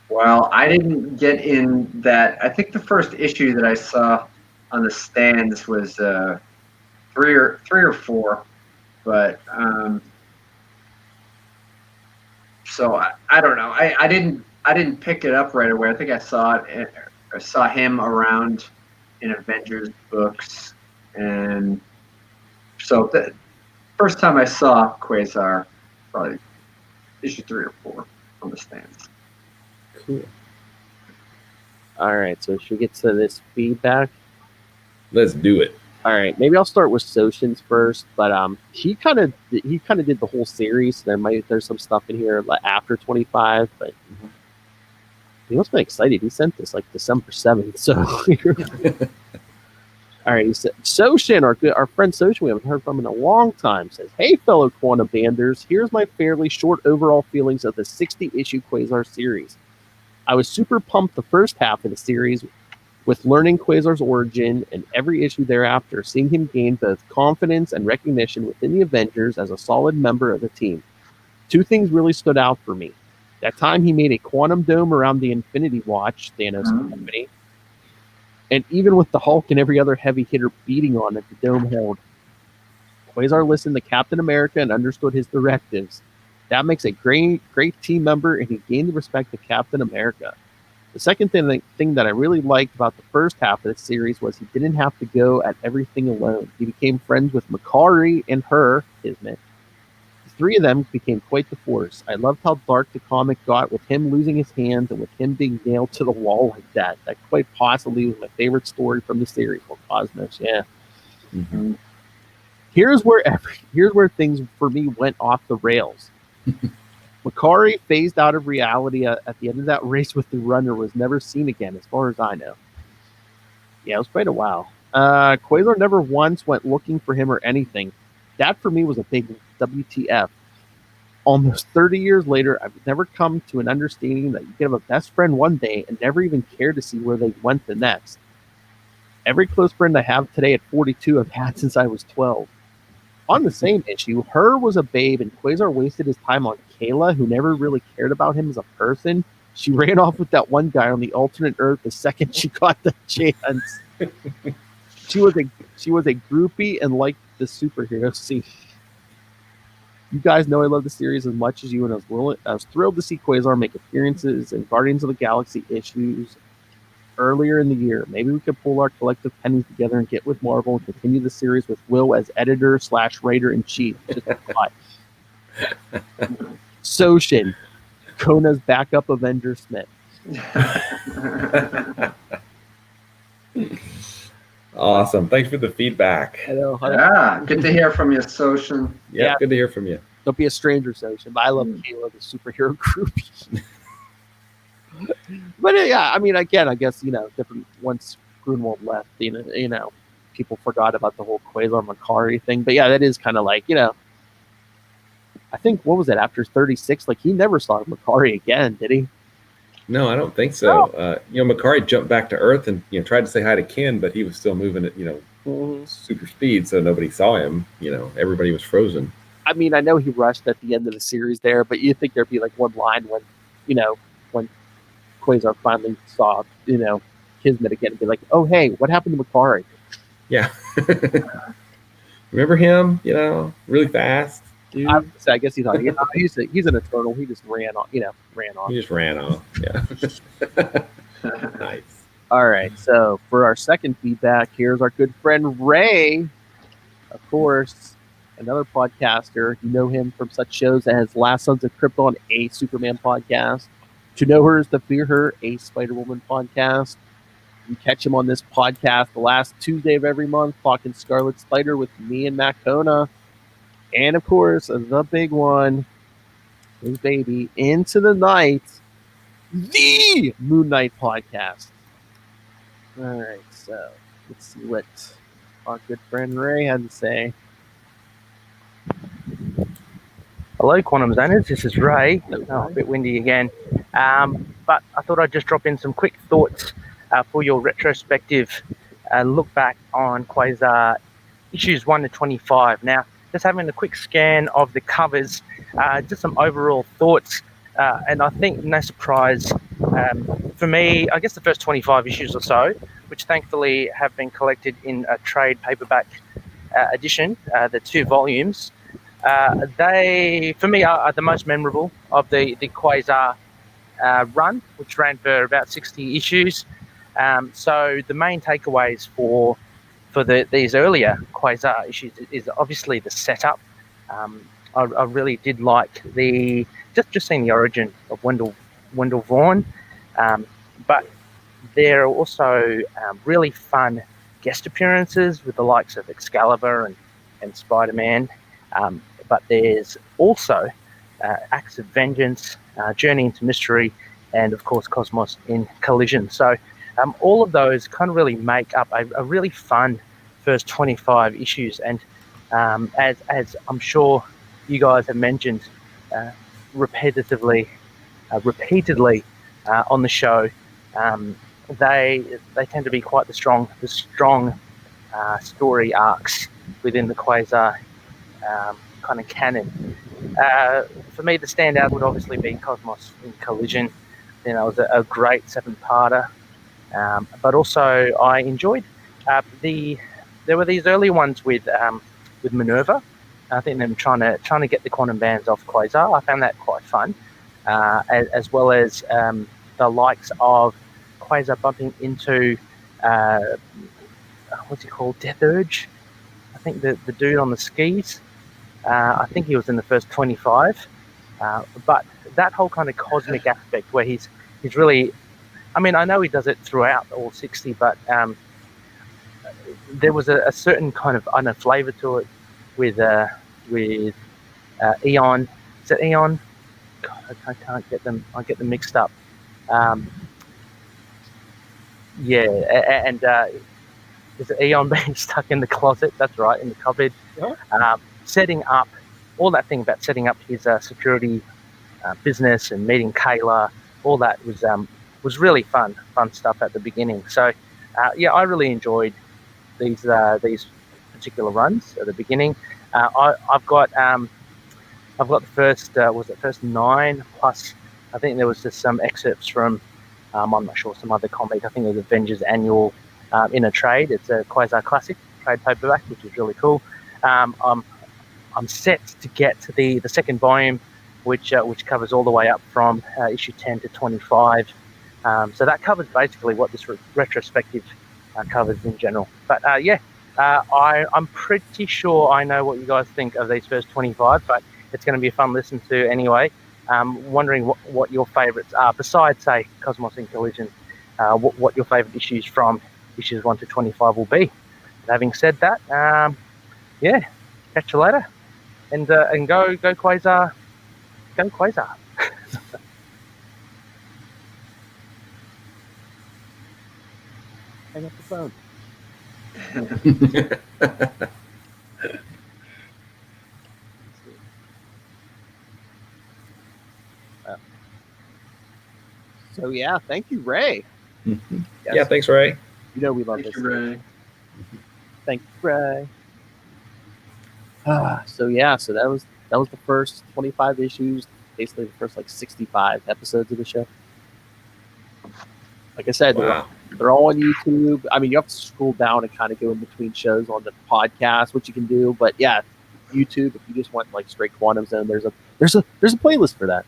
[SPEAKER 5] Well, I didn't get in that. I think the first issue that I saw on the stands was 3 or 4, but so I don't know. I didn't pick it up right away. I think I saw him around in Avengers books, and so the first time I saw Quasar, probably issue 3 or 4 on the stands.
[SPEAKER 3] Cool.
[SPEAKER 6] All right, so should we get to this feedback?
[SPEAKER 3] Let's do it.
[SPEAKER 6] All right, maybe I'll start with Soshin's first, but he kind of did the whole series. There's some stuff in here after 25, but he must have been excited. He sent this like December 7th, so. All right, he said, Soshin, our friend Soshin, we haven't heard from in a long time, says, "Hey, fellow Quantum Banders, here's my fairly short overall feelings of the 60-issue Quasar series. I was super pumped the first half of the series with learning Quasar's origin, and every issue thereafter, seeing him gain both confidence and recognition within the Avengers as a solid member of the team. 2 things really stood out for me. That time he made a quantum dome around the Infinity Watch, Thanos' company, and even with the Hulk and every other heavy hitter beating on it, the dome held. Quasar listened to Captain America and understood his directives. That makes a great team member, and he gained the respect of Captain America. The second thing that I really liked about the first half of the series was he didn't have to go at everything alone. He became friends with Makari and her, Kismet. The 3 of them became quite the force. I loved how dark the comic got with him losing his hands and with him being nailed to the wall like that. That quite possibly was my favorite story from the series. Well, Cosmos, yeah.
[SPEAKER 3] Mm-hmm.
[SPEAKER 6] Here's where things for me went off the rails. Makari phased out of reality at the end of that race with the runner was never seen again, as far as I know. Yeah, it was quite a while. Quasar never once went looking for him or anything. That for me was a big WTF. Almost 30 years later, I've never come to an understanding that you can have a best friend one day and never even care to see where they went the next. Every close friend I have today at 42 I've had since I was 12. On the same issue, Her was a babe, and Quasar wasted his time on Kayla, who never really cared about him as a person. She ran off with that one guy on the alternate Earth the second she got the chance. She was a groupie and liked the superhero scene. You guys know I love the series as much as you, and I was thrilled to see Quasar make appearances in Guardians of the Galaxy issues earlier in the year. Maybe we could pull our collective pennies together and get with Marvel and continue the series with Will as editor/writer-in-chief. Soshin, Kona's backup Avenger Smith.
[SPEAKER 3] Awesome. Thanks for the feedback.
[SPEAKER 5] Yeah, good to hear from you, Soshin.
[SPEAKER 3] Yeah, good to hear from you.
[SPEAKER 6] Don't be a stranger, Soshin. But I love Kayla, the superhero groupie. But yeah, I mean, again, I guess, different once Grunwald left, people forgot about the whole Quasar Makari thing. But yeah, that is kind of like, I think, what was it, after 36? Like, he never saw Makari again, did he?
[SPEAKER 3] No, I don't think so. Makari jumped back to Earth and, tried to say hi to Ken, but he was still moving at, super speed, so nobody saw him. Everybody was frozen.
[SPEAKER 6] I mean, I know he rushed at the end of the series there, but you'd think there'd be like one line when, when Quasar finally saw, Kismet again and be like, oh, hey, what happened to Makari?
[SPEAKER 3] Yeah. Remember him, really fast? Dude.
[SPEAKER 6] I guess he thought, he's an Eternal. He just ran off, ran off.
[SPEAKER 3] He just ran off, yeah. Nice.
[SPEAKER 6] All right, so for our second feedback, here's our good friend Ray. Of course, another podcaster. You know him from such shows as Last Sons of Krypton, a Superman podcast. To Know Her is the Fear Her, a Spider-Woman podcast. You catch him on this podcast the last Tuesday of every month, talking Scarlet Spider with me and Matt Kona. And of course, the big one, his baby, Into the Night, the Moon Knight podcast. All right, so let's see what our good friend Ray had to say.
[SPEAKER 9] Hello, Quantum Zoners. This is Ray. A bit windy again. But I thought I'd just drop in some quick thoughts for your retrospective look back on Quasar issues 1 to 25. Now, just having a quick scan of the covers, just some overall thoughts. And I think, no surprise, for me, I guess the first 25 issues or so, which thankfully have been collected in a trade paperback edition, the 2 volumes, they, for me, are the most memorable of the Quasar run, which ran for about 60 issues. So the main takeaways for these earlier Quasar issues is obviously the setup. I really did like the just seeing the origin of Wendell Vaughn, but there are also really fun guest appearances with the likes of Excalibur and Spider-Man. But there's also Acts of Vengeance, Journey into Mystery, and of course Cosmos in Collision. So all of those kind of really make up a really fun first 25 issues. And as I'm sure you guys have mentioned repeatedly on the show, they tend to be quite the strong story arcs within the Quasar kind of canon. For me, the standout would obviously be Cosmos in Collision. Then that was a great 7-parter. But also, I enjoyed there were these early ones with Minerva. I think them trying to get the quantum bands off Quasar. I found that quite fun, as well as the likes of Quasar bumping into what's he called, Death Urge. I think the dude on the skis. I think he was in the first 25, but that whole kind of cosmic aspect where he's really, I mean, I know he does it throughout all 60, but there was a certain kind of, I don't know, flavor to it with Eon. Is it Eon? God, I can't get them. I get them mixed up. Yeah, and is it Eon being stuck in the closet? That's right, in the cupboard. Yeah. Setting up all that thing about setting up his security business and meeting Kayla, all that was really fun stuff at the beginning. So yeah, I really enjoyed these particular runs at the beginning. I've got the first 9 plus. I think there was just some excerpts from I'm not sure, some other comic. I think it was Avengers Annual in a trade. It's a Quasar Classic trade paperback, which is really cool. I'm set to get to the second volume, which covers all the way up from issue 10 to 25. So that covers basically what this retrospective covers in general. But I'm pretty sure I know what you guys think of these first 25, but it's going to be a fun listen to anyway. Wondering what your favourites are, besides, say, Cosmos in Collision, what your favourite issues from issues 1 to 25 will be. But having said that, catch you later. And go Quasar. Go Quasar. Hang up the phone.
[SPEAKER 6] So yeah, thank you, Ray.
[SPEAKER 3] Mm-hmm.
[SPEAKER 6] Yes.
[SPEAKER 3] Yeah, thanks, Ray.
[SPEAKER 6] You know we love
[SPEAKER 5] Thank
[SPEAKER 6] this.
[SPEAKER 5] you, Ray.
[SPEAKER 6] Thank you, Ray. So that was the first 25 issues, basically the first 65 episodes of the show. Like I said,
[SPEAKER 3] Wow.
[SPEAKER 6] they're all on YouTube. I mean, you have to scroll down and kind of go in between shows on the podcast, which you can do. But yeah, YouTube, if you just want straight Quantum Zone, there's a playlist for that.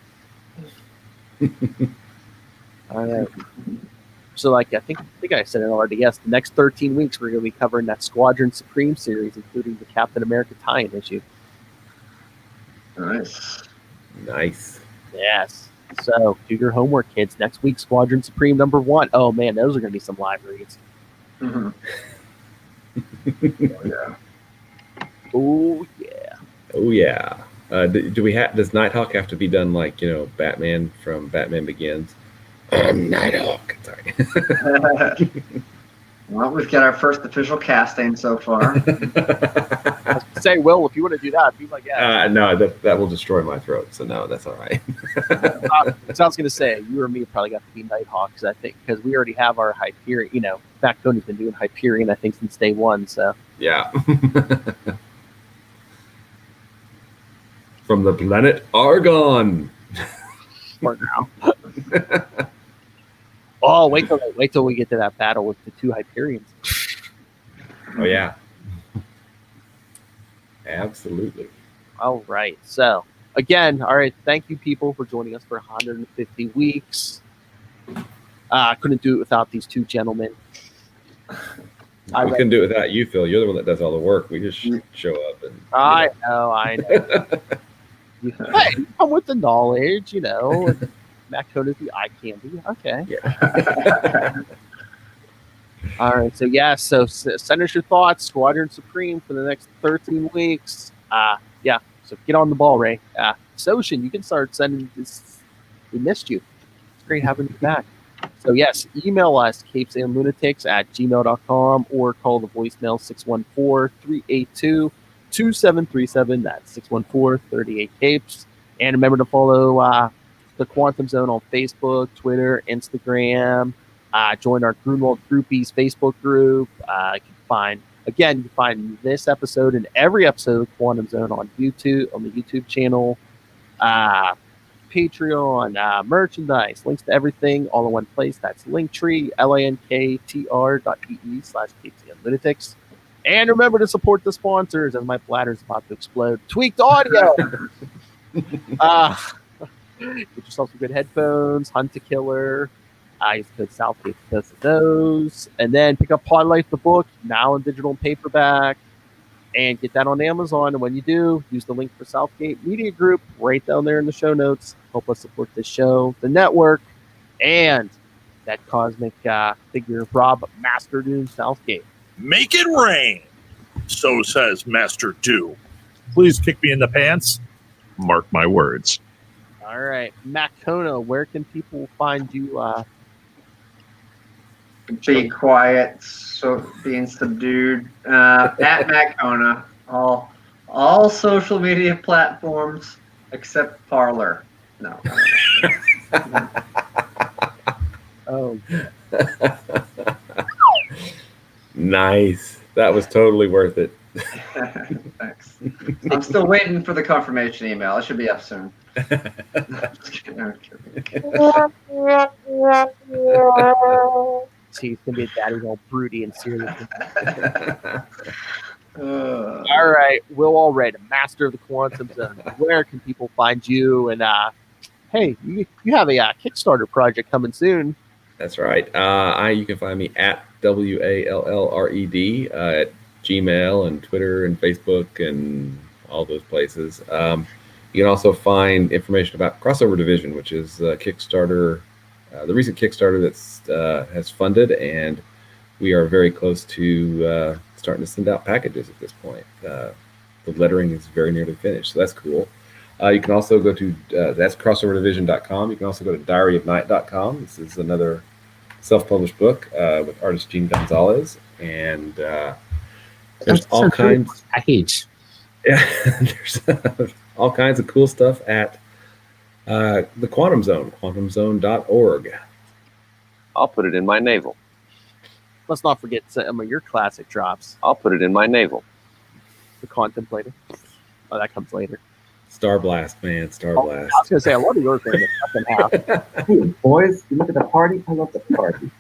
[SPEAKER 6] All right. So, like, I think I said it already. Yes, the next 13 weeks we're going to be covering that Squadron Supreme series, including the Captain America tie-in issue.
[SPEAKER 3] Nice.
[SPEAKER 6] Yes. So, do your homework, kids. Next week, Squadron Supreme #1. Oh man, those are going to be some live reads.
[SPEAKER 5] Mm-hmm.
[SPEAKER 6] Oh yeah.
[SPEAKER 3] Oh yeah. Does Nighthawk have to be done like Batman from Batman Begins? Nighthawk. Sorry.
[SPEAKER 5] Well, we've got our first official casting so far.
[SPEAKER 6] Say, Will, if you want to do that, be like, yeah.
[SPEAKER 3] No, that will destroy my throat. So no, that's all right.
[SPEAKER 6] So I was going to say, you or me probably got to be Nighthawk because we already have our Hyperion. Matt Coney's been doing Hyperion, I think, since day one. So
[SPEAKER 3] yeah. From the planet Argon.
[SPEAKER 6] Smart now. Oh, wait till we get to that battle with the 2 Hyperions.
[SPEAKER 3] Oh yeah. Absolutely.
[SPEAKER 6] All right. So again, all right. Thank you, people, for joining us for 150 weeks. I couldn't do it without these 2 gentlemen.
[SPEAKER 3] We couldn't do it without you, Phil. You're the one that does all the work. We just show up and.
[SPEAKER 6] I know. Hey, you come with the knowledge, and Matt Code is the eye candy. Okay.
[SPEAKER 3] Yeah.
[SPEAKER 6] All right. So yeah. So send us your thoughts, Squadron Supreme, for the next 13 weeks. Yeah. So get on the ball, Ray. Soshin, you can start sending this. We missed you. It's great having you back. So yes, email us capesandlunatics@gmail.com or call the voicemail 614-382-2737. That's 614-38-CAPES. And remember to follow the Quantum Zone on Facebook, Twitter, Instagram. Join our Grunwald Groupies Facebook group. You can find this episode and every episode of Quantum Zone on YouTube, on the YouTube channel, Patreon, merchandise, links to everything all in one place. That's Linktree, linktr.ee/capesandlunatics. And remember to support the sponsors as my bladder's about to explode. Tweaked Audio. Get yourself some good headphones, Hunt to Killer. Use code Southgate because of those. And then pick up Pod Life the book, now in digital and paperback. And get that on Amazon. And when you do, use the link for Southgate Media Group right down there in the show notes. Help us support this show, the network, and that cosmic figure of Rob Master Doom Southgate.
[SPEAKER 10] Make it rain, so says Master Doom. Please kick me in the pants. Mark my words.
[SPEAKER 6] All right. Matt Kona, where can people find you?
[SPEAKER 5] Be quiet, so being subdued. At Matt Kona, all social media platforms except Parler. No.
[SPEAKER 6] Oh.
[SPEAKER 3] Nice. That was totally worth it.
[SPEAKER 5] Thanks. I'm still waiting for the confirmation email. It should be up soon.
[SPEAKER 6] See, it's gonna be a daddy's all broody and serious. All right, Will Allred, master of the Quantum Zone. Where can people find you? And hey, you have a Kickstarter project coming soon.
[SPEAKER 3] That's right. You can find me at WALLRED at Gmail and Twitter and Facebook and all those places. You can also find information about Crossover Division, which is Kickstarter, the recent Kickstarter that's has funded, and we are very close to starting to send out packages at this point. The lettering is very nearly finished, so that's cool. You can also go to that's crossoverdivision.com. You can also go to diaryofnight.com. This is another self-published book with artist Gene Gonzalez, and there's all kinds.
[SPEAKER 7] Package.
[SPEAKER 3] Yeah, there's all kinds of cool stuff at the Quantum Zone, quantumzone.org.
[SPEAKER 11] I'll put it in my navel.
[SPEAKER 6] Let's not forget some of your classic drops.
[SPEAKER 11] I'll put it in my navel.
[SPEAKER 6] The Contemplator. Oh, that comes later.
[SPEAKER 3] Star Blast, man. Star Blast.
[SPEAKER 6] I was going to say, a lot of yours are in the second half.
[SPEAKER 12] Hey, boys, you look at the party. I love the party.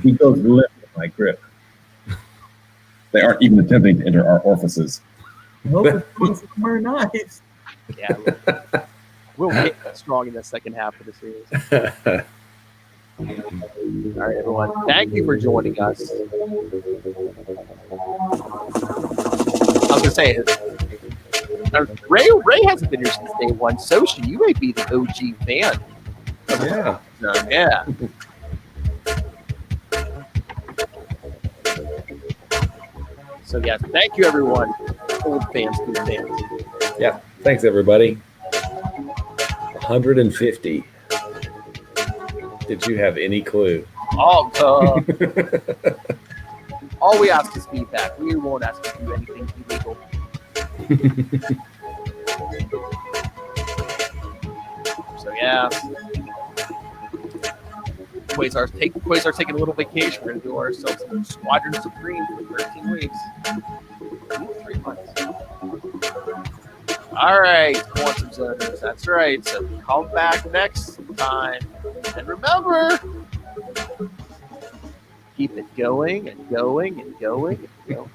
[SPEAKER 12] He goes limp with my grip. They aren't even attempting to enter our orifices. Nope, we're nice.
[SPEAKER 6] Yeah, we'll get strong in the second half of the series. All right, everyone. Thank you for joining us. I was gonna say, Ray hasn't been here since day one. Soshi, you may be the OG fan.
[SPEAKER 3] Yeah.
[SPEAKER 6] Yeah. So yeah, thank you everyone. Old fans, new fans.
[SPEAKER 3] Yeah. Thanks everybody. 150. Did you have any clue?
[SPEAKER 6] Oh, all we ask is feedback. We won't ask you to do anything illegal. So yeah. Quasar's taking a little vacation. We're gonna do ourselves some Squadron Supreme for 13 weeks. 3 months. All right, Quantum Zoners. That's right. So come back next time. And remember, keep it going and going and going and going.